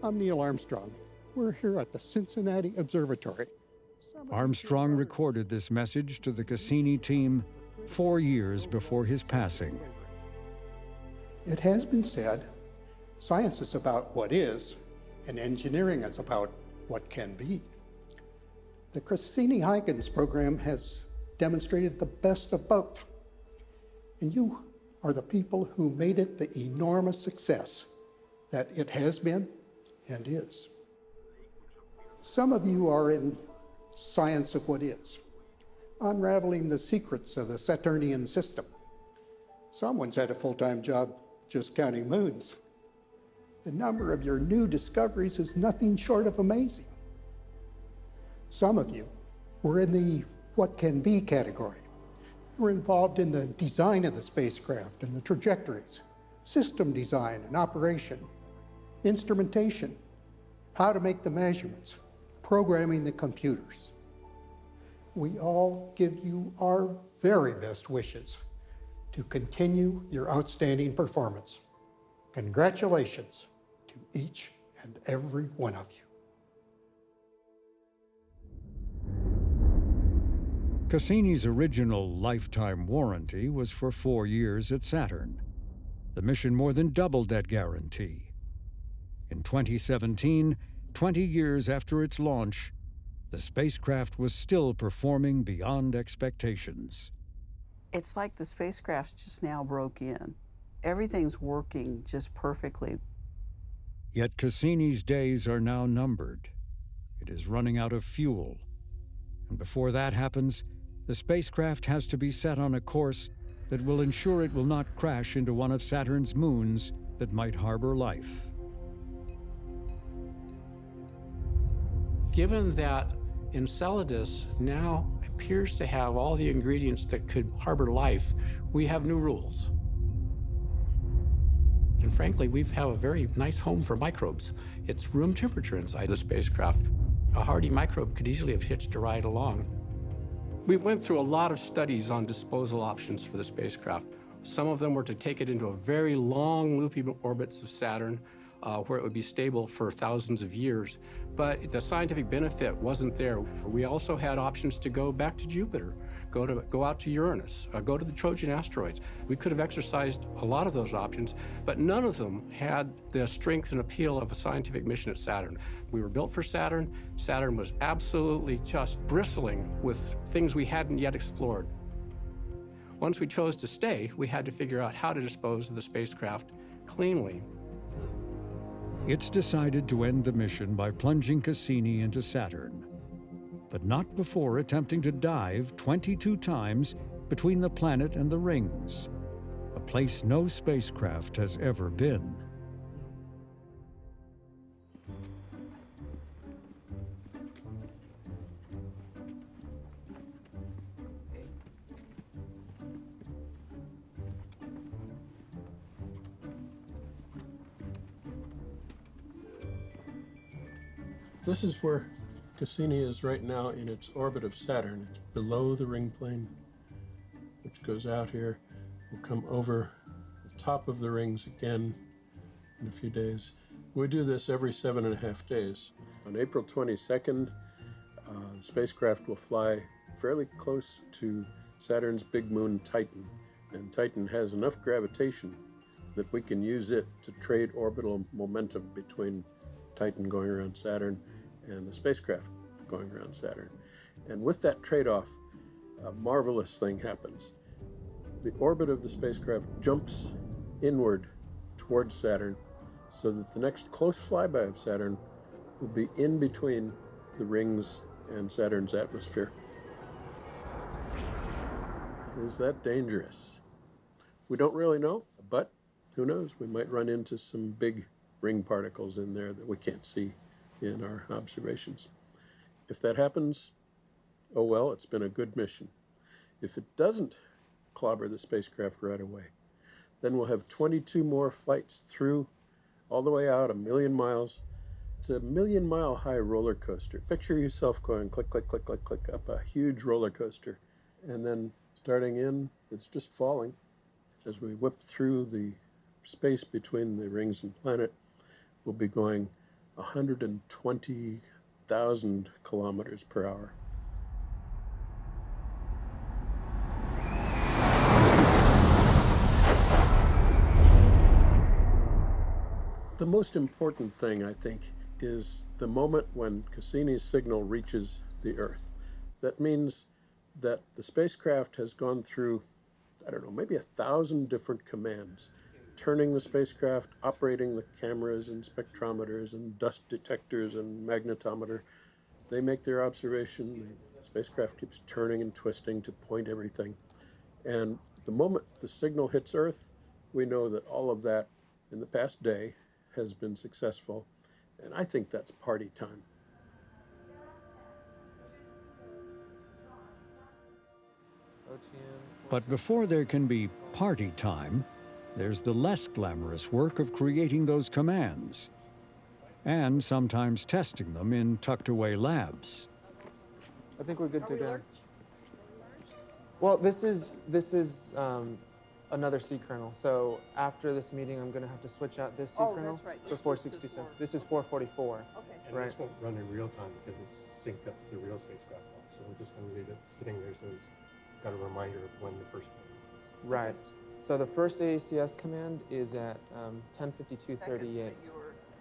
I'm Neil Armstrong. We're here at the Cincinnati Observatory. Armstrong recorded this message to the Cassini team 4 years before his passing. It has been said, science is about what is, and engineering is about what can be. The Cassini-Huygens program has demonstrated the best of both. And you are the people who made it the enormous success that it has been and is. Some of you are in science of what is, unraveling the secrets of the Saturnian system. Someone's had a full-time job just counting moons. The number of your new discoveries is nothing short of amazing. Some of you were in the what can be category. You were involved in the design of the spacecraft and the trajectories, system design and operation, instrumentation, how to make the measurements, programming the computers. We all give you our very best wishes to continue your outstanding performance. Congratulations to each and every one of you. Cassini's original lifetime warranty was for 4 years at Saturn. The mission more than doubled that guarantee. In 2017, 20 years after its launch, the spacecraft was still performing beyond expectations. It's like the spacecraft just now broke in. Everything's working just perfectly. Yet Cassini's days are now numbered. It is running out of fuel. And before that happens, the spacecraft has to be set on a course that will ensure it will not crash into one of Saturn's moons that might harbor life. Given that Enceladus now appears to have all the ingredients that could harbor life, we have new rules. And frankly, we have a very nice home for microbes. It's room temperature inside the spacecraft. A hardy microbe could easily have hitched a ride along. We went through a lot of studies on disposal options for the spacecraft. Some of them were to take it into a very long loopy orbits of Saturn, where it would be stable for thousands of years. But the scientific benefit wasn't there. We also had options to go back to Jupiter, go out to Uranus, go to the Trojan asteroids. We could have exercised a lot of those options, but none of them had the strength and appeal of a scientific mission at Saturn. We were built for Saturn. Saturn was absolutely just bristling with things we hadn't yet explored. Once we chose to stay, we had to figure out how to dispose of the spacecraft cleanly. It's decided to end the mission by plunging Cassini into Saturn, but not before attempting to dive 22 times between the planet and the rings, a place no spacecraft has ever been. This is where Cassini is right now in its orbit of Saturn. It's below the ring plane, which goes out here. We'll come over the top of the rings again in a few days. We do this every 7.5 days. On April 22nd, the spacecraft will fly fairly close to Saturn's big moon, Titan. And Titan has enough gravitation that we can use it to trade orbital momentum between Titan going around Saturn and the spacecraft going around Saturn. And with that trade-off, a marvelous thing happens. The orbit of the spacecraft jumps inward towards Saturn so that the next close flyby of Saturn will be in between the rings and Saturn's atmosphere. Is that dangerous? We don't really know, but who knows? We might run into some big ring particles in there that we can't see in our observations. If that happens, oh well, it's been a good mission. If it doesn't clobber the spacecraft right away, then we'll have 22 more flights through, all the way out 1 million miles. It's a 1 million mile high roller coaster. Picture yourself going click, click, click, click, click up a huge roller coaster. And then starting in, it's just falling. As we whip through the space between the rings and planet, we'll be going 120,000 kilometers per hour. The most important thing, I think, is the moment when Cassini's signal reaches the Earth. That means that the spacecraft has gone through, I don't know, maybe 1,000 different commands, turning the spacecraft, operating the cameras and spectrometers and dust detectors and magnetometer. They make their observation. The spacecraft keeps turning and twisting to point everything. And the moment the signal hits Earth, we know that all of that in the past day has been successful. And I think that's party time. But before there can be party time, there's the less glamorous work of creating those commands, and sometimes testing them in tucked-away labs. I think we're good to go. Well, this is another C kernel. So after this meeting, I'm going to have to switch out this C kernel that's right. for 467. This is 444. Okay. And Right. this won't run in real time because it's synced up to the real spacecraft clock. So we're just going to leave it sitting there so it's got a reminder of when the first one was. Right. So the first AACS command is at 10:52:38.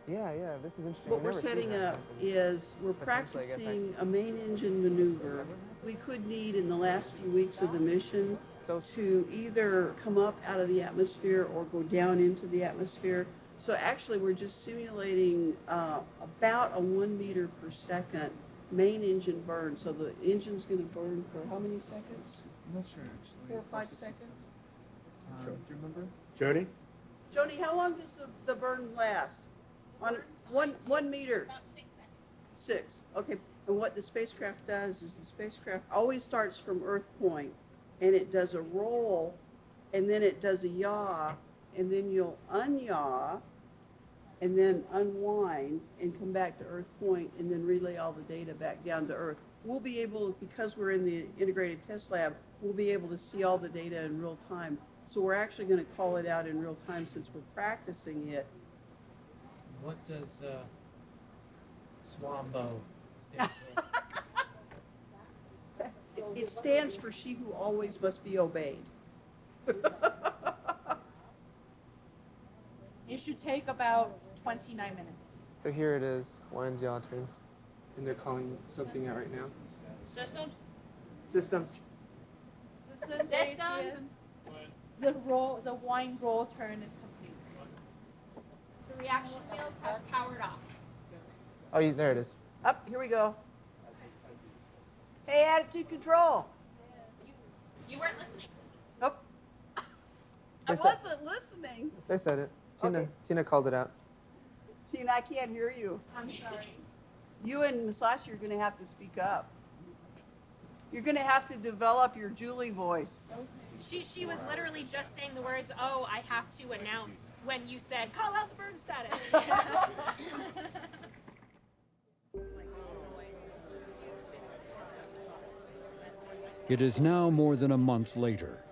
Yeah, this is interesting. What we're setting up is we're Potentially, I guess practicing a main engine maneuver. We could need in the last few weeks of the mission to either come up out of the atmosphere or go down into the atmosphere. So actually we're just simulating about a 1 meter per second main engine burn. So the engine's going to burn for how many seconds? I'm not sure actually. 4 or 5 seconds? Do you remember? Jody? Jody, how long does the burn last? On 1 meter? About 6 seconds. 6, okay. And what the spacecraft does is the spacecraft always starts from Earth point, and it does a roll, and then it does a yaw, and then you'll unyaw, and then unwind, and come back to Earth point, and then relay all the data back down to Earth. We'll be able, because we're in the integrated test lab, we'll be able to see all the data in real time. So we're actually going to call it out in real time since we're practicing it. What does SWAMBO stand for? It stands for She Who Always Must Be Obeyed. It should take about 29 minutes. So here it is, one yaw turn. And they're calling something out right now. Systems? Systems. Systems. The wind roll turn is complete. The reaction wheels have powered off. Oh, there it is. Up, here we go. Hey, attitude control. You weren't listening. Nope. I wasn't listening. They said it. Okay. Tina called it out. Tina, I can't hear you. I'm sorry. You and Masashi are going to have to speak up. You're going to have to develop your Julie voice. She was literally just saying the words, "Oh, I have to announce," when you said, "Call out the burn status." It is now more than a month later.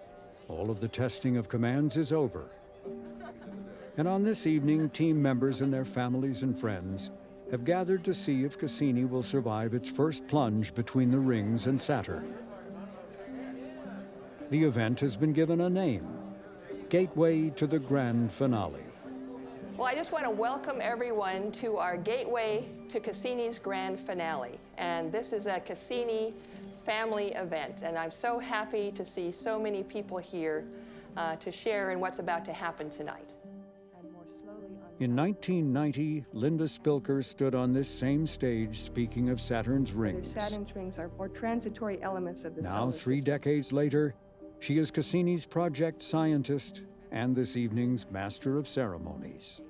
All of the testing of commands is over. And on this evening, team members and their families and friends have gathered to see if Cassini will survive its first plunge between the rings and Saturn. The event has been given a name, Gateway to the Grand Finale. Well, I just want to welcome everyone to our Gateway to Cassini's Grand Finale. And this is a Cassini family event, and I'm so happy to see so many people here to share in what's about to happen tonight. In 1990, Linda Spilker stood on this same stage speaking of Saturn's rings. Saturn's rings are more transitory elements of the Now, solar 3 system. decades later, she is Cassini's project scientist and this evening's master of ceremonies.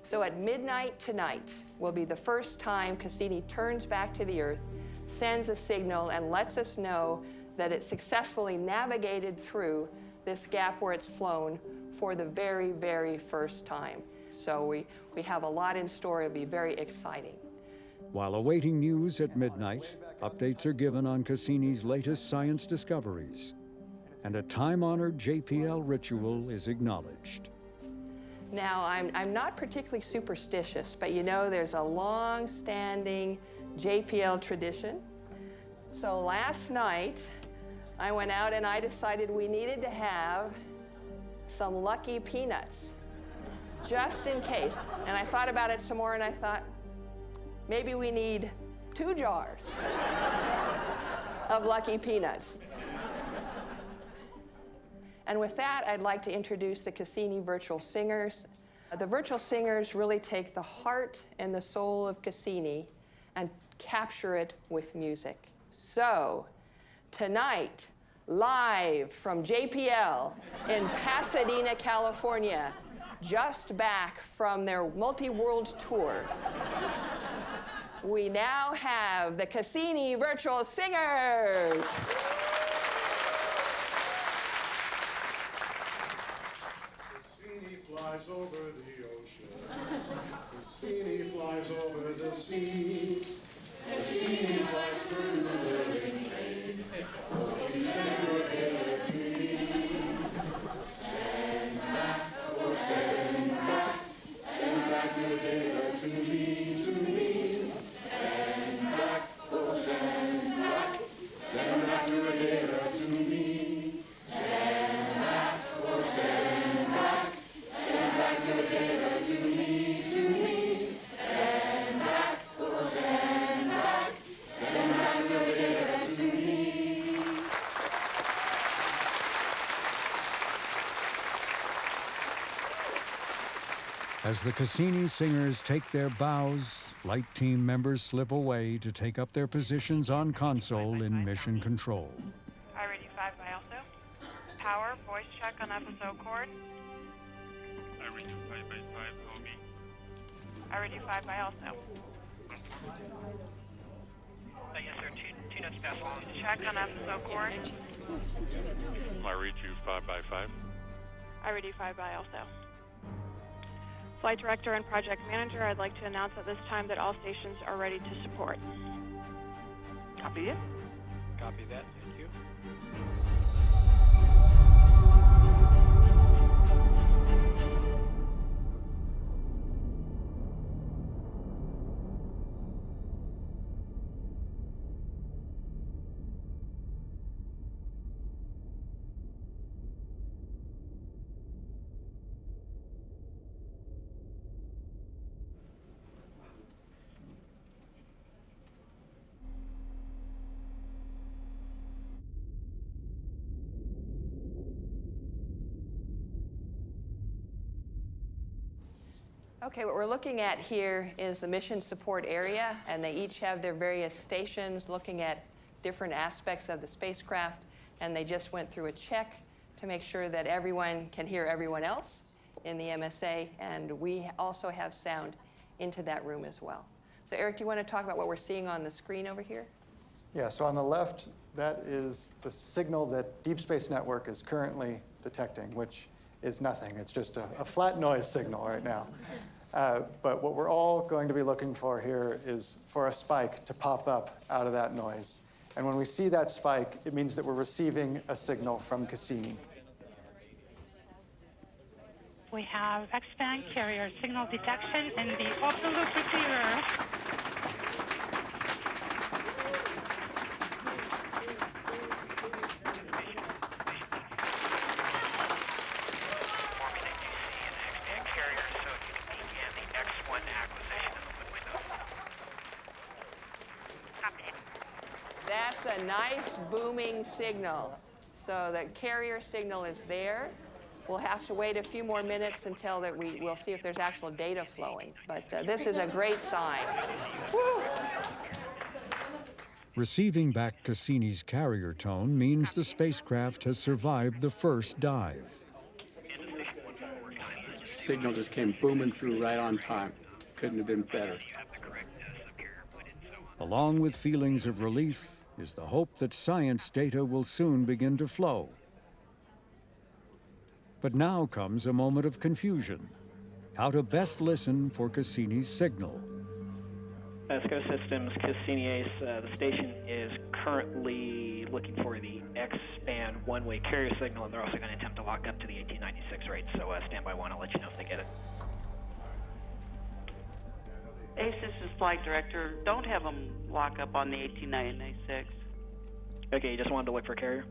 So at midnight tonight will be the first time Cassini turns back to the Earth, sends a signal, and lets us know that it successfully navigated through this gap where it's flown for the very, very first time. So we have a lot in store. It'll be very exciting. While awaiting news at midnight, updates are given on Cassini's latest science discoveries, and a time-honored JPL ritual is acknowledged. Now, I'm not particularly superstitious, but you know there's a long-standing JPL tradition. So last night, I went out and I decided we needed to have some lucky peanuts, just in case. And I thought about it some more and I thought, maybe we need 2 jars of lucky peanuts. And with that, I'd like to introduce the Cassini Virtual Singers. The Virtual Singers really take the heart and the soul of Cassini and capture it with music. So, tonight, live from JPL in Pasadena, California, just back from their multi-world tour, we now have the Cassini Virtual Singers. Cassini flies over the oceans. Cassini flies over the seas. Cassini flies through the living things. As the Cassini singers take their bows, flight team members slip away to take up their positions on console in mission control. I-ready 5 by also. Power, voice check on FSO cord. I-ready 5 by 5, Hobie. I-ready 5 by also. Yes, sir. Two notes pass along. Check on FSO cord. I-ready 5 by 5. I-ready 5 by also. Flight Director and Project Manager, I'd like to announce at this time that all stations are ready to support. Copy it. Copy that. Thank you. Okay, what we're looking at here is the mission support area, and they each have their various stations looking at different aspects of the spacecraft, and they just went through a check to make sure that everyone can hear everyone else in the MSA, and we also have sound into that room as well. So Eric, do you want to talk about what we're seeing on the screen over here? Yeah, so on the left, that is the signal that Deep Space Network is currently detecting, which is nothing. It's just a flat noise signal right now. But what we're all going to be looking for here is for a spike to pop up out of that noise. And when we see that spike, it means that we're receiving a signal from Cassini. We have X-band carrier signal detection in the open loop receiver. That's a nice booming signal. So the carrier signal is there. We'll have to wait a few more minutes until that we'll see if there's actual data flowing. But this is a great sign. Woo! Receiving back Cassini's carrier tone means the spacecraft has survived the first dive. Signal just came booming through right on time. Couldn't have been better. Along with feelings of relief is the hope that science data will soon begin to flow. But now comes a moment of confusion. How to best listen for Cassini's signal. SCO Systems, Cassini Ace, the station is currently looking for the X-band one-way carrier signal, and they're also going to attempt to lock up to the 1896 rate, so stand by one, I'll let you know if they get it. Ace, this is Flight Director. Don't have them lock up on the 1896. Okay, you just wanted to look for carrier?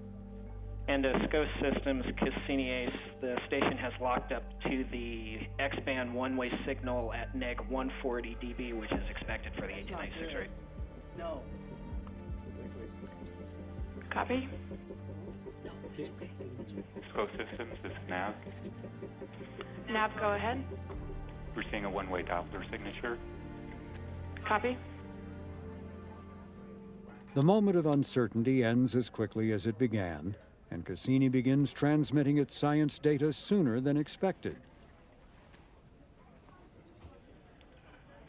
And SCO Systems, Cassini Ace, the station has locked up to the X-band one-way signal at neg 140 dB, which is expected for the 1896 rate. No. Copy. No, it's okay. It's okay. SCO Systems, this is Nav. Nav, go ahead. We're seeing a one-way Doppler signature. Copy. The moment of uncertainty ends as quickly as it began, and Cassini begins transmitting its science data sooner than expected.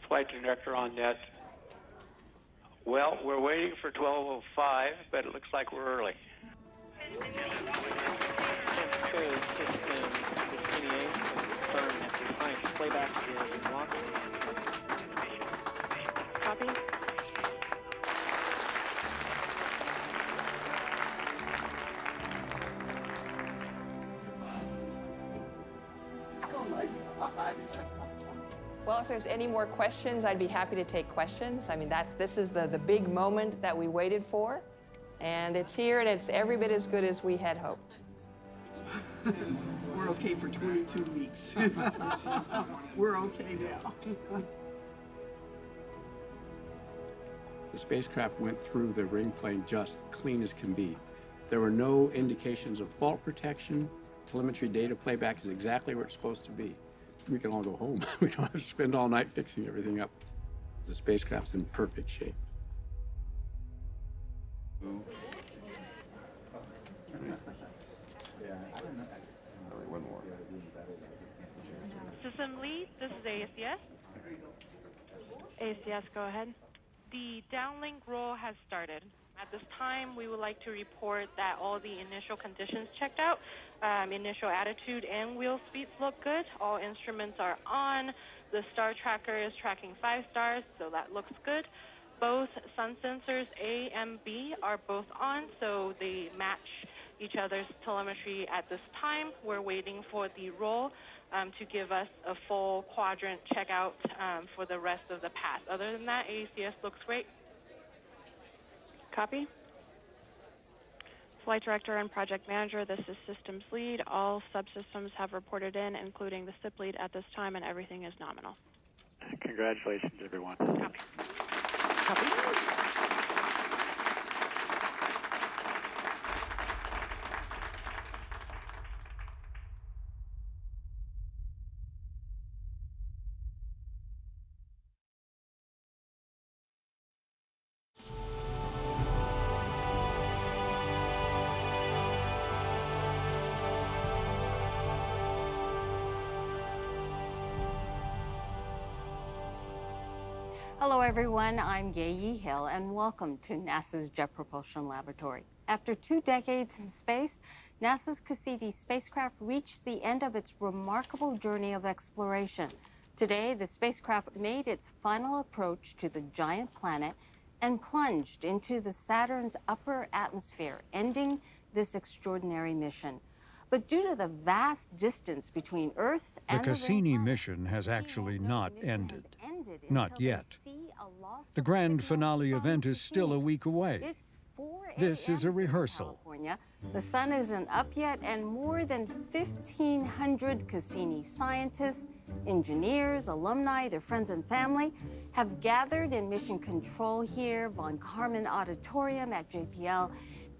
Flight Director on net. Well, we're waiting for 12:05, but it looks like we're early. SCO Systems, Cassini Ace, confirm that the science playback is locked. Copy. Oh my God. Well, if there's any more questions, I'd be happy to take questions. I mean, this is the big moment that we waited for. And it's here, and it's every bit as good as we had hoped. We're okay for 22 weeks. We're okay now. The spacecraft went through the ring plane just clean as can be. There were no indications of fault protection. Telemetry data playback is exactly where it's supposed to be. we can all go home. We don't have to spend all night fixing everything up. The spacecraft's in perfect shape. System lead, this is ACS. ACS, go ahead. The downlink roll has started. At this time, we would like to report that all the initial conditions checked out. Initial attitude and wheel speeds look good. All instruments are on. The star tracker is tracking 5 stars, so that looks good. Both sun sensors A and B are both on, so they match each other's telemetry at this time. We're waiting for the roll to give us a full quadrant checkout for the rest of the pass. Other than that, ACS looks great. Copy. Flight Director and Project Manager, this is Systems Lead. All subsystems have reported in, including the SIP lead at this time, and everything is nominal. Congratulations, everyone. Copy. Hello everyone, I'm Ye Hill and welcome to NASA's Jet Propulsion Laboratory. After 2 decades in space, NASA's Cassini spacecraft reached the end of its remarkable journey of exploration. Today, the spacecraft made its final approach to the giant planet and plunged into the Saturn's upper atmosphere, ending this extraordinary mission. But due to the vast distance between Earth and the Cassini mission has actually not ended. Not yet. The grand finale event is still a week away. This is a rehearsal. The sun isn't up yet, and more than 1,500 Cassini scientists, engineers, alumni, their friends and family have gathered in Mission Control here, Von Karman Auditorium at JPL,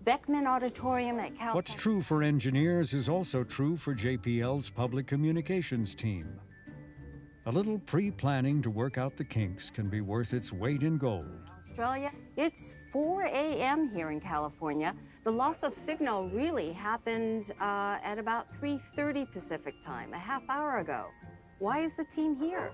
Beckman Auditorium at Cal. What's true for engineers is also true for JPL's public communications team. A little pre-planning to work out the kinks can be worth its weight in gold. Australia, it's 4 a.m. here in California. The loss of signal really happened at about 3:30 Pacific time, a half hour ago. Why is the team here?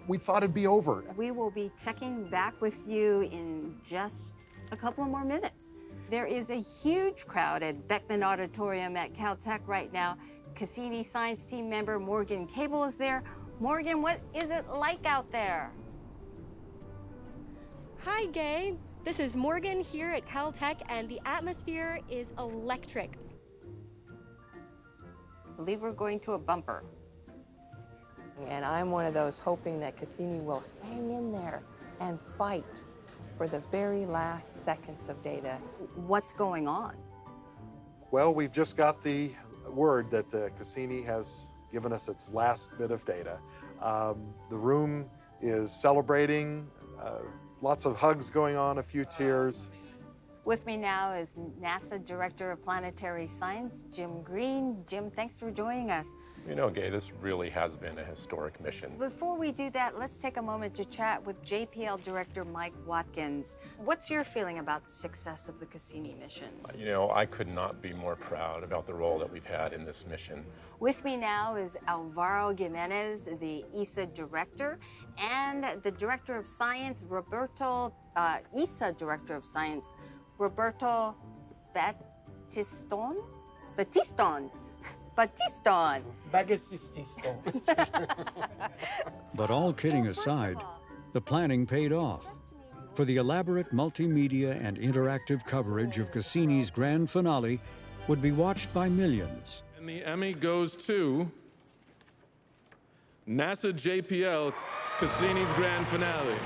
We thought it'd be over. We will be checking back with you in just a couple of more minutes. There is a huge crowd at Beckman Auditorium at Caltech right now. Cassini science team member Morgan Cable is there. Morgan, what is it like out there? Hi, Gay. This is Morgan here at Caltech, and the atmosphere is electric. I believe we're going to a bumper. And I'm one of those hoping that Cassini will hang in there and fight for the very last seconds of data. What's going on? Well, we've just got the word that Cassini has given us its last bit of data. The room is celebrating, lots of hugs going on, a few tears. With me now is NASA Director of Planetary Science, Jim Green. Jim, thanks for joining us. You know, Gay, this really has been a historic mission. Before we do that, let's take a moment to chat with JPL Director Mike Watkins. What's your feeling about the success of the Cassini mission? You know, I could not be more proud about the role that we've had in this mission. With me now is Alvaro Jimenez, the ESA Director, and the Director of Science, ESA Director of Science, Roberto Batiston. But all kidding aside, the planning paid off. For the elaborate multimedia and interactive coverage of Cassini's grand finale would be watched by millions. And the Emmy goes to NASA JPL Cassini's grand finale.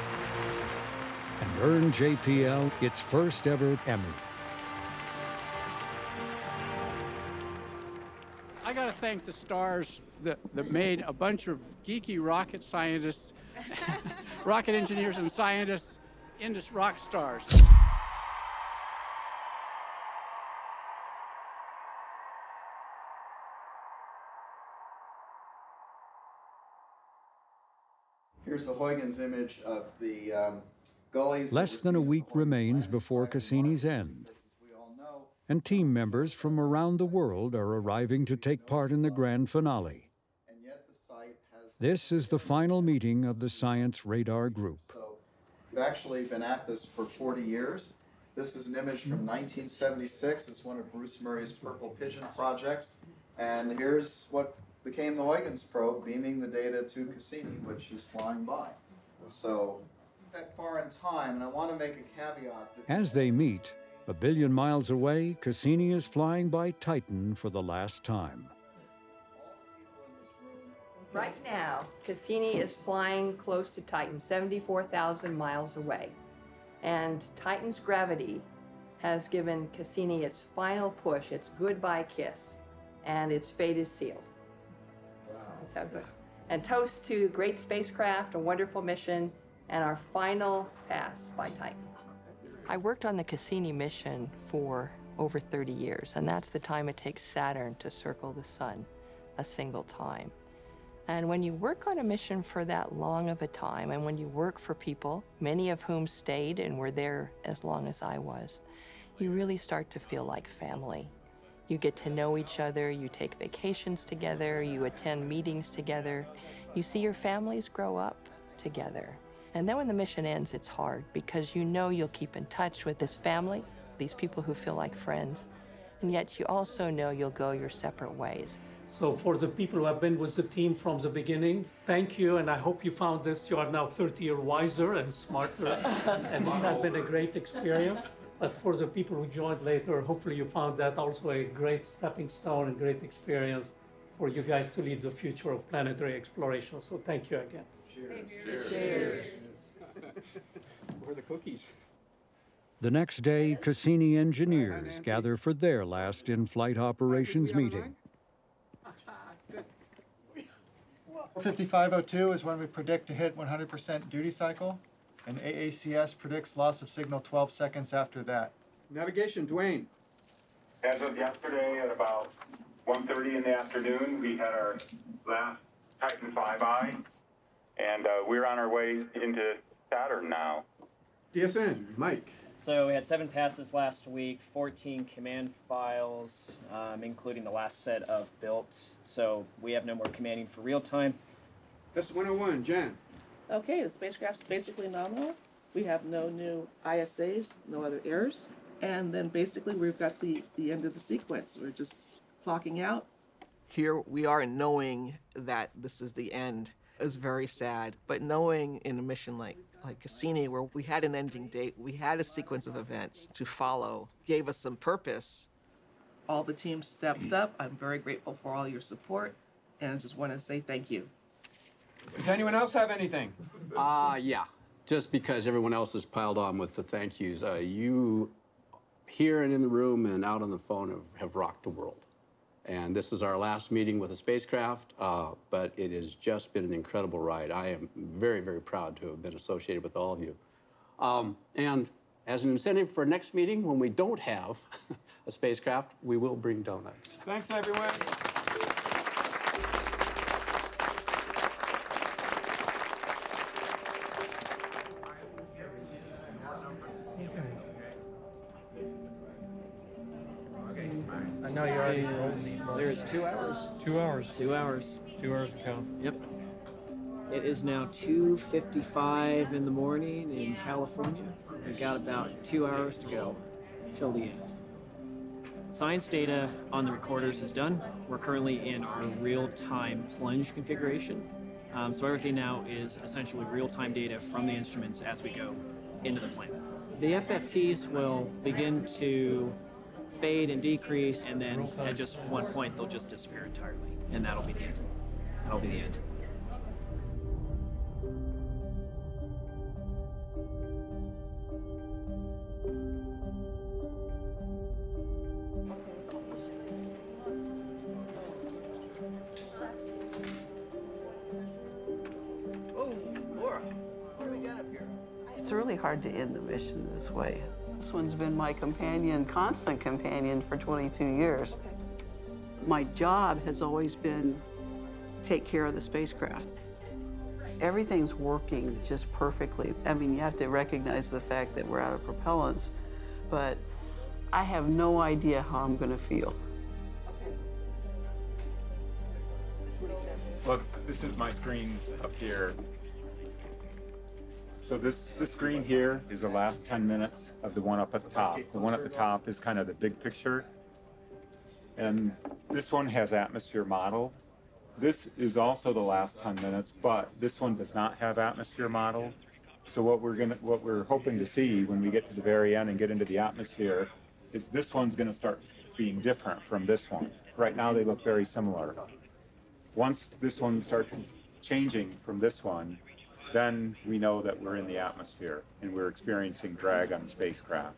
And earned JPL its first ever Emmy. I got to thank the stars that made a bunch of geeky rocket scientists, rocket engineers and scientists into rock stars. Here's the Huygens image of the gullies. Less than a week remains before Cassini's end, and team members from around the world are arriving to take part in the grand finale. This is the final meeting of the Science Radar Group. So we've actually been at this for 40 years. This is an image from 1976. It's one of Bruce Murray's Purple Pigeon projects. And here's what became the Huygens probe, beaming the data to Cassini, which is flying by. So that far in time, and I want to make a caveat. As they meet, 1 billion miles away, Cassini is flying by Titan for the last time. Right now, Cassini is flying close to Titan, 74,000 miles away. And Titan's gravity has given Cassini its final push, its goodbye kiss, and its fate is sealed. Wow. And toast to great spacecraft, a wonderful mission, and our final pass by Titan. I worked on the Cassini mission for over 30 years, and that's the time it takes Saturn to circle the sun a single time. And when you work on a mission for that long of a time, and when you work for people, many of whom stayed and were there as long as I was, you really start to feel like family. You get to know each other, you take vacations together, you attend meetings together, you see your families grow up together. And then when the mission ends, it's hard because you know you'll keep in touch with this family, these people who feel like friends, and yet you also know you'll go your separate ways. So for the people who have been with the team from the beginning, thank you, and I hope you found this. You are now 30 years wiser and smarter, and this has been a great experience. But for the people who joined later, hopefully you found that also a great stepping stone and great experience for you guys to lead the future of planetary exploration. So thank you again. Cheers. Cheers. Where are the cookies? The next day, Cassini engineers gather for their last in-flight operations meeting. 5502 is when we predict to hit 100% duty cycle, and AACS predicts loss of signal 12 seconds after that. Navigation, Dwayne. As of yesterday at about 1:30 in the afternoon, we had our last Titan 5i, and we're on our way into Saturn now. DSN, Mike. So we had 7 passes last week, 14 command files, including the last set of built. So we have no more commanding for real time. S101, Jan. Okay, the spacecraft's basically nominal. We have no new ISAs, no other errors. And then basically we've got the end of the sequence. We're just clocking out. Here we are knowing that this is the end is very sad. But knowing in a mission like Cassini, where we had an ending date, we had a sequence of events to follow, gave us some purpose. All the team stepped up. I'm very grateful for all your support, and I just want to say thank you. Does anyone else have anything? Yeah. Just because everyone else has piled on with the thank yous, you here and in the room and out on the phone have rocked the world. And this is our last meeting with the spacecraft, but it has just been an incredible ride. I am very, very proud to have been associated with all of you. And as an incentive for next meeting, when we don't have a spacecraft, we will bring donuts. Thanks, everyone. I know you're already told me. There's 2 hours. 2 hours. 2 hours. 2 hours to count. Yep. It is now 2:55 in the morning in California. We've got about 2 hours to go till the end. Science data on the recorders is done. We're currently in our real-time plunge configuration. So everything now is essentially real-time data from the instruments as we go into the planet. The FFTs will begin to fade and decrease, and then at just one point they'll just disappear entirely, and that'll be the end. That'll be the end. Oh, Laura, what do we got up here? It's really hard to end the mission this way. This one's been my companion, constant companion for 22 years. My job has always been take care of the spacecraft. everything's working just perfectly. I mean, you have to recognize the fact that we're out of propellants, but I have no idea how I'm going to feel. Well, this is my screen up here. So this screen here is the last 10 minutes of the one up at the top. The one at the top is kind of the big picture. And this one has atmosphere modeled. This is also the last 10 minutes, but this one does not have atmosphere modeled. So what we're hoping to see when we get to the very end and get into the atmosphere is this one's going to start being different from this one. Right now they look very similar. Once this one starts changing from this one, then we know that we're in the atmosphere and we're experiencing drag on the spacecraft.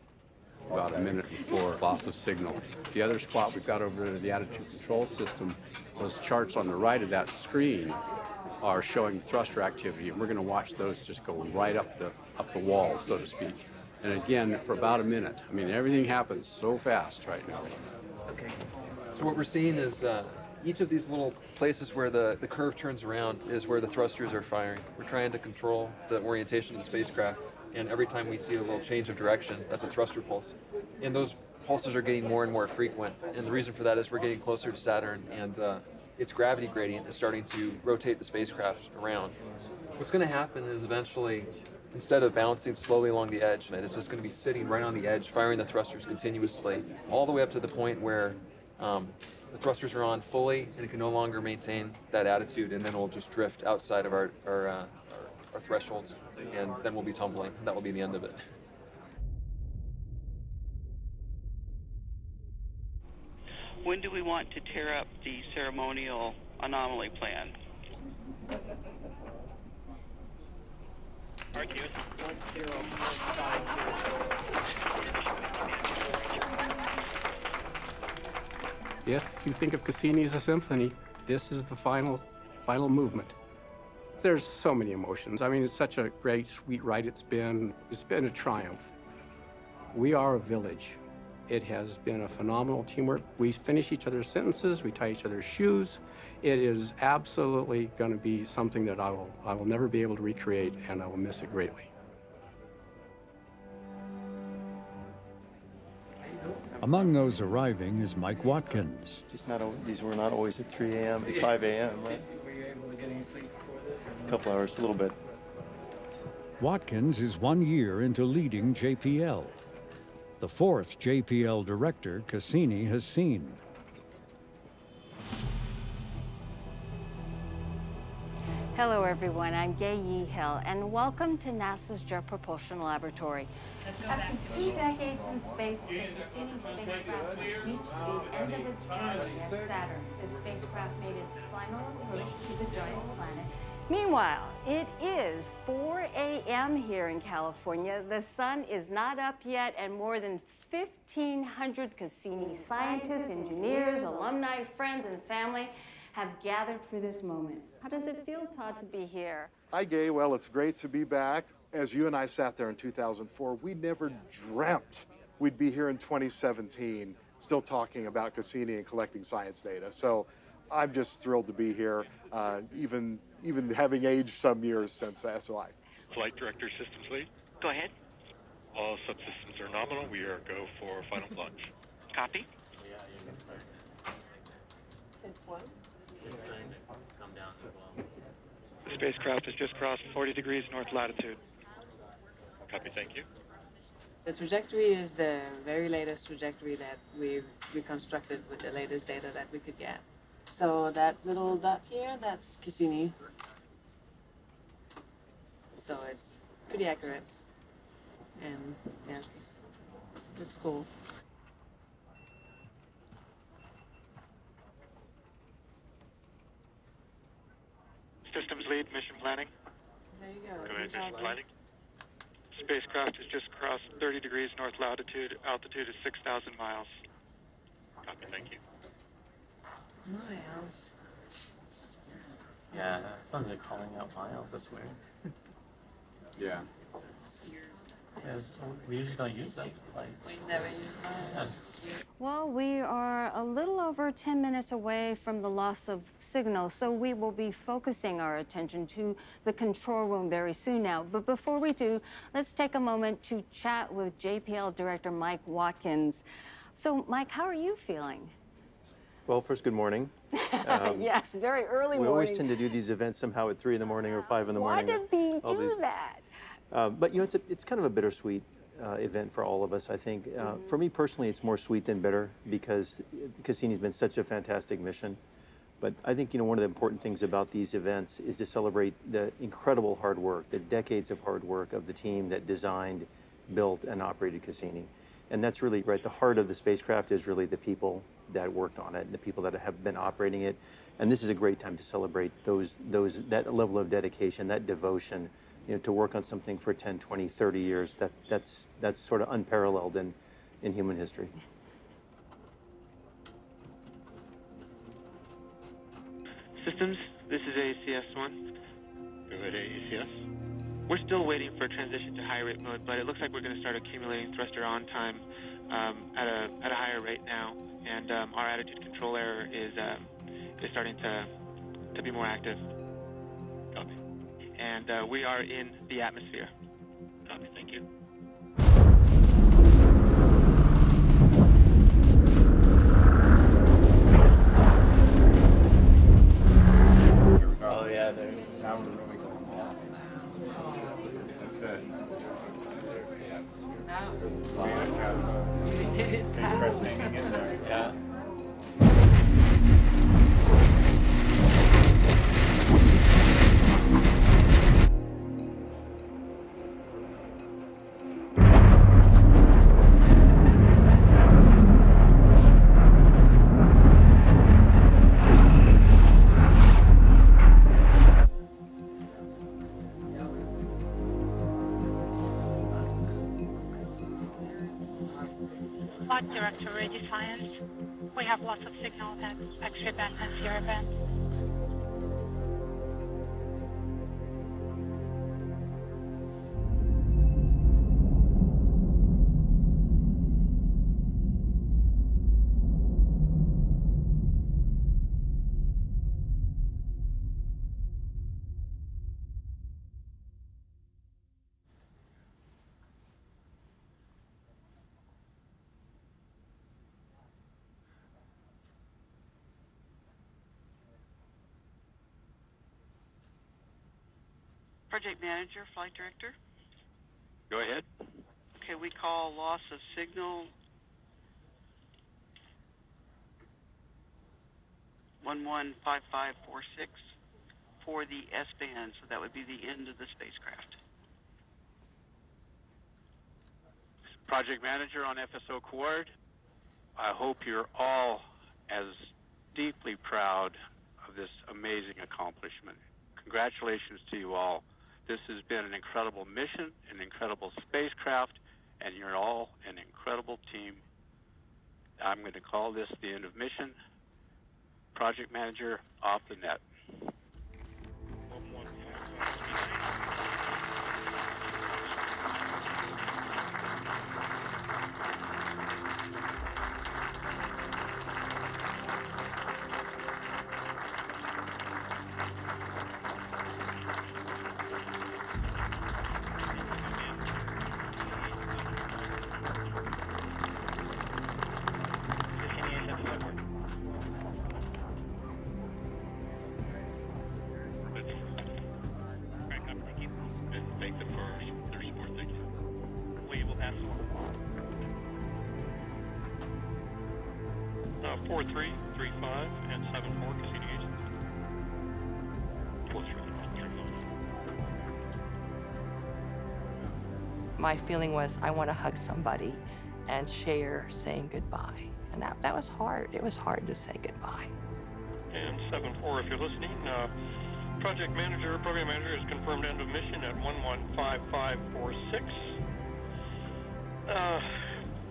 About a minute before loss of signal. The other spot we've got over there, the attitude control system, those charts on the right of that screen are showing thruster activity, and we're going to watch those just go right up the wall, so to speak. And again, for about a minute. I mean, everything happens so fast right now. Okay. So what we're seeing is each of these little places where the curve turns around is where the thrusters are firing. We're trying to control the orientation of the spacecraft, and every time we see a little change of direction, that's a thruster pulse. And those pulses are getting more and more frequent, and the reason for that is we're getting closer to Saturn, and its gravity gradient is starting to rotate the spacecraft around. What's going to happen is eventually, instead of bouncing slowly along the edge, it's just going to be sitting right on the edge, firing the thrusters continuously, all the way up to the point where the thrusters are on fully, and it can no longer maintain that attitude, and then we'll just drift outside of our thresholds, and then we'll be tumbling. That will be the end of it. When do we want to tear up the ceremonial anomaly plan? RQS 1052. If you think of Cassini as a symphony, this is the final movement. There's so many emotions. I mean, it's such a great, sweet ride it's been. It's been a triumph. We are a village. It has been a phenomenal teamwork. We finish each other's sentences, we tie each other's shoes. It is absolutely going to be something that I will never be able to recreate, and I will miss it greatly. Among those arriving is Mike Watkins. These were not always at 3 a.m. and 5 a.m., right? Were you able to get any sleep before this? A couple hours, a little bit. Watkins is 1 year into leading JPL. The fourth JPL director Cassini has seen. Hello everyone, I'm Gay Hill, and welcome to NASA's Jet Propulsion Laboratory. After 2 decades in space, the Cassini spacecraft has reached the end of its journey at Saturn. The spacecraft made its final approach to the giant planet. Meanwhile, it is 4 a.m. here in California. The sun is not up yet, and more than 1,500 Cassini scientists, engineers, alumni, friends, and family have gathered for this moment. How does it feel, Todd, to be here? Hi, Gay. Well, it's great to be back. As you and I sat there in 2004, we never dreamt we'd be here in 2017 still talking about Cassini and collecting science data. So I'm just thrilled to be here, even having aged some years since SOI. Flight Director Systems Lead. Go ahead. All subsystems are nominal. We are go for final plunge. Copy. It's one. Come down as well. The spacecraft has just crossed 40 degrees north latitude. Copy, thank you. The trajectory is the very latest trajectory that we've reconstructed with the latest data that we could get. So that little dot here, that's Cassini. So it's pretty accurate. And yeah, it's cool. Systems Lead, mission planning. There you go. Go ahead, mission planning. Spacecraft has just crossed 30 degrees north latitude. Altitude is 6,000 miles. Copy, thank you. Miles. Yeah, I found they're calling out miles. That's weird. Yeah. We usually don't use them. We never use that. Well, we are a little over 10 minutes away from the loss of signal, so we will be focusing our attention to the control room very soon now. But before we do, let's take a moment to chat with JPL Director Mike Watkins. So, Mike, how are you feeling? Well, first, good morning. Yes, very early We morning. always tend to do these events somehow at 3 in the morning or 5 in the morning. Why did we do that? But you know, it's kind of a bittersweet event for all of us, I think. For me personally, it's more sweet than bitter because Cassini's been such a fantastic mission. But I think, you know, one of the important things about these events is to celebrate the incredible hard work, the decades of hard work of the team that designed, built, and operated Cassini. And that's really, right, the heart of the spacecraft is really the people that worked on it, and the people that have been operating it. And this is a great time to celebrate that level of dedication, that devotion, you know, to work on something for 10, 20, 30 years. That's sort of unparalleled in human history. Systems, this is ACS-1. Go ahead, ACS. We're still waiting for a transition to high rate mode, but it looks like we're going to start accumulating thruster on time at a higher rate now, and our attitude control error is starting to be more active. Copy. And we are in the atmosphere. Copy. Thank you. Oh yeah, there. Now we're really going off. That's it. We have spacecraft hanging in there. Yeah. Flight Director, ready science. We have lots of signal at X-ray band and Sierra band. Project Manager, Flight Director. Go ahead. Okay, we call loss of signal 115546 for the S-band, so that would be the end of the spacecraft. Project Manager on FSO Quard. I hope you're all as deeply proud of this amazing accomplishment. Congratulations to you all. This has been an incredible mission, an incredible spacecraft, and you're all an incredible team. I'm going to call this the end of mission. Project Manager off the net. Take the first 34 seconds. We will pass on. 4335 and 74 Cassini agents. 4335. My feeling was I want to hug somebody and share saying goodbye. And that was hard. It was hard to say goodbye. And 74, if you're listening, Project Manager, Program Manager has confirmed end of mission at 115546.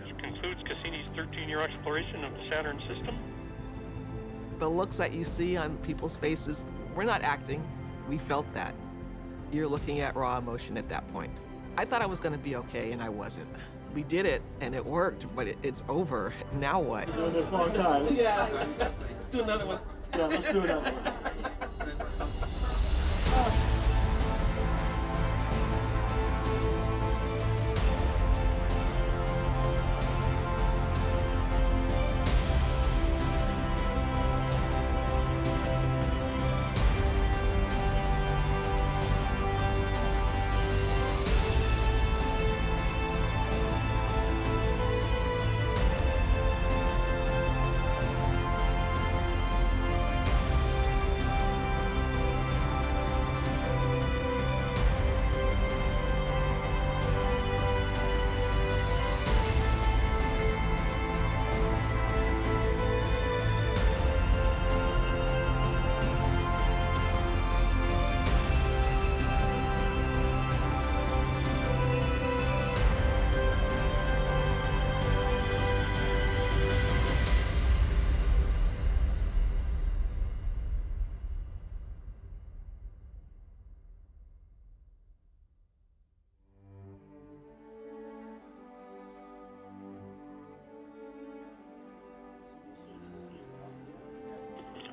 This concludes Cassini's 13-year exploration of the Saturn system. The looks that you see on people's faces, we're not acting. We felt that. You're looking at raw emotion at that point. I thought I was going to be okay, and I wasn't. We did it, and it worked, but it's over. Now what? Doing this long time. Yeah. Let's do another one. Yeah, let's do another one.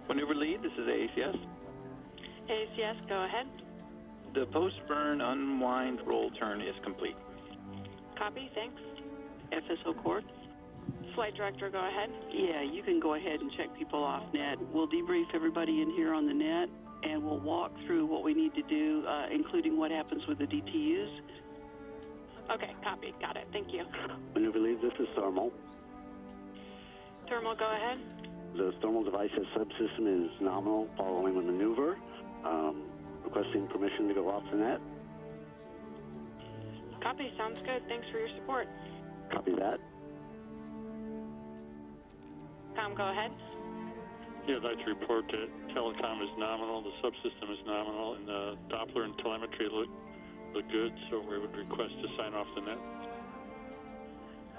Maneuver lead, this is ACS. ACS, go ahead. The post-burn unwind roll turn is complete. Copy, thanks. FSO Court? Flight director, go ahead. Yeah, you can go ahead and check people off net. We'll debrief everybody in here on the net, and we'll walk through what we need to do, including what happens with the DTUs. Okay, copy, got it, thank you. Maneuver lead, this is thermal. Thermal, go ahead. The thermal devices subsystem is nominal following the maneuver. Requesting permission to go off the net. Copy, sounds good. Thanks for your support. Copy that. Tom, go ahead. Yeah, I'd like to report that telecom is nominal, the subsystem is nominal, and the Doppler and telemetry look good, so we would request to sign off the net.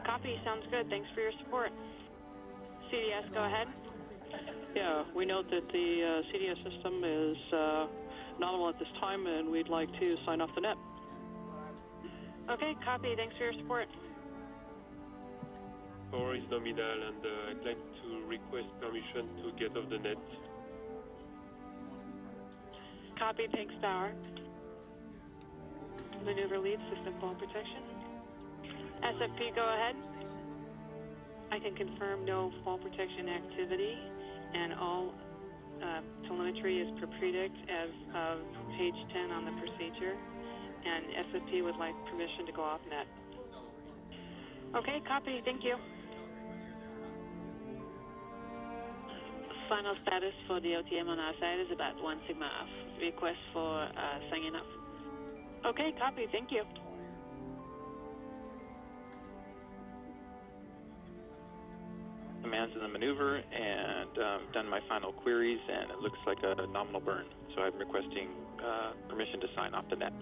Copy, sounds good. Thanks for your support. CDS, go ahead. Yeah, we note that the CDS system is nominal at this time, and we'd like to sign off the net. Okay, copy. Thanks for your support. Power is nominal, and I'd like to request permission to get off the net. Copy, Pigs Tower. Maneuver lead, system fall protection. SFP, go ahead. I can confirm no fall protection activity, and all telemetry is per predict as of page 10 on the procedure, and SFP would like permission to go off net. Okay, copy, thank you. Final status for the OTM on our side is about 1 sigma off. Request for signing off. Okay, copy, thank you. Commands in the maneuver, and done my final queries, and it looks like a nominal burn. So I'm requesting permission to sign off the net.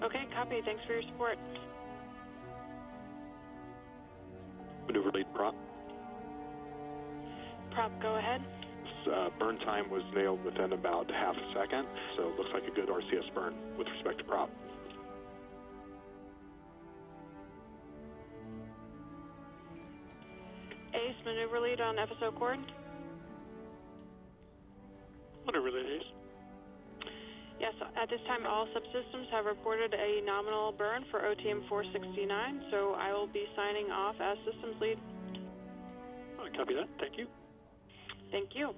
Okay, copy. Thanks for your support. Maneuver lead prop. Prop, go ahead. Burn time was nailed within about half a second, so it looks like a good RCS burn with respect to prop. Ace, maneuver lead on FSO Cord. Maneuver lead, Ace. Yes, at this time all subsystems have reported a nominal burn for OTM 469, so I will be signing off as systems lead. Copy that, thank you. Thank you.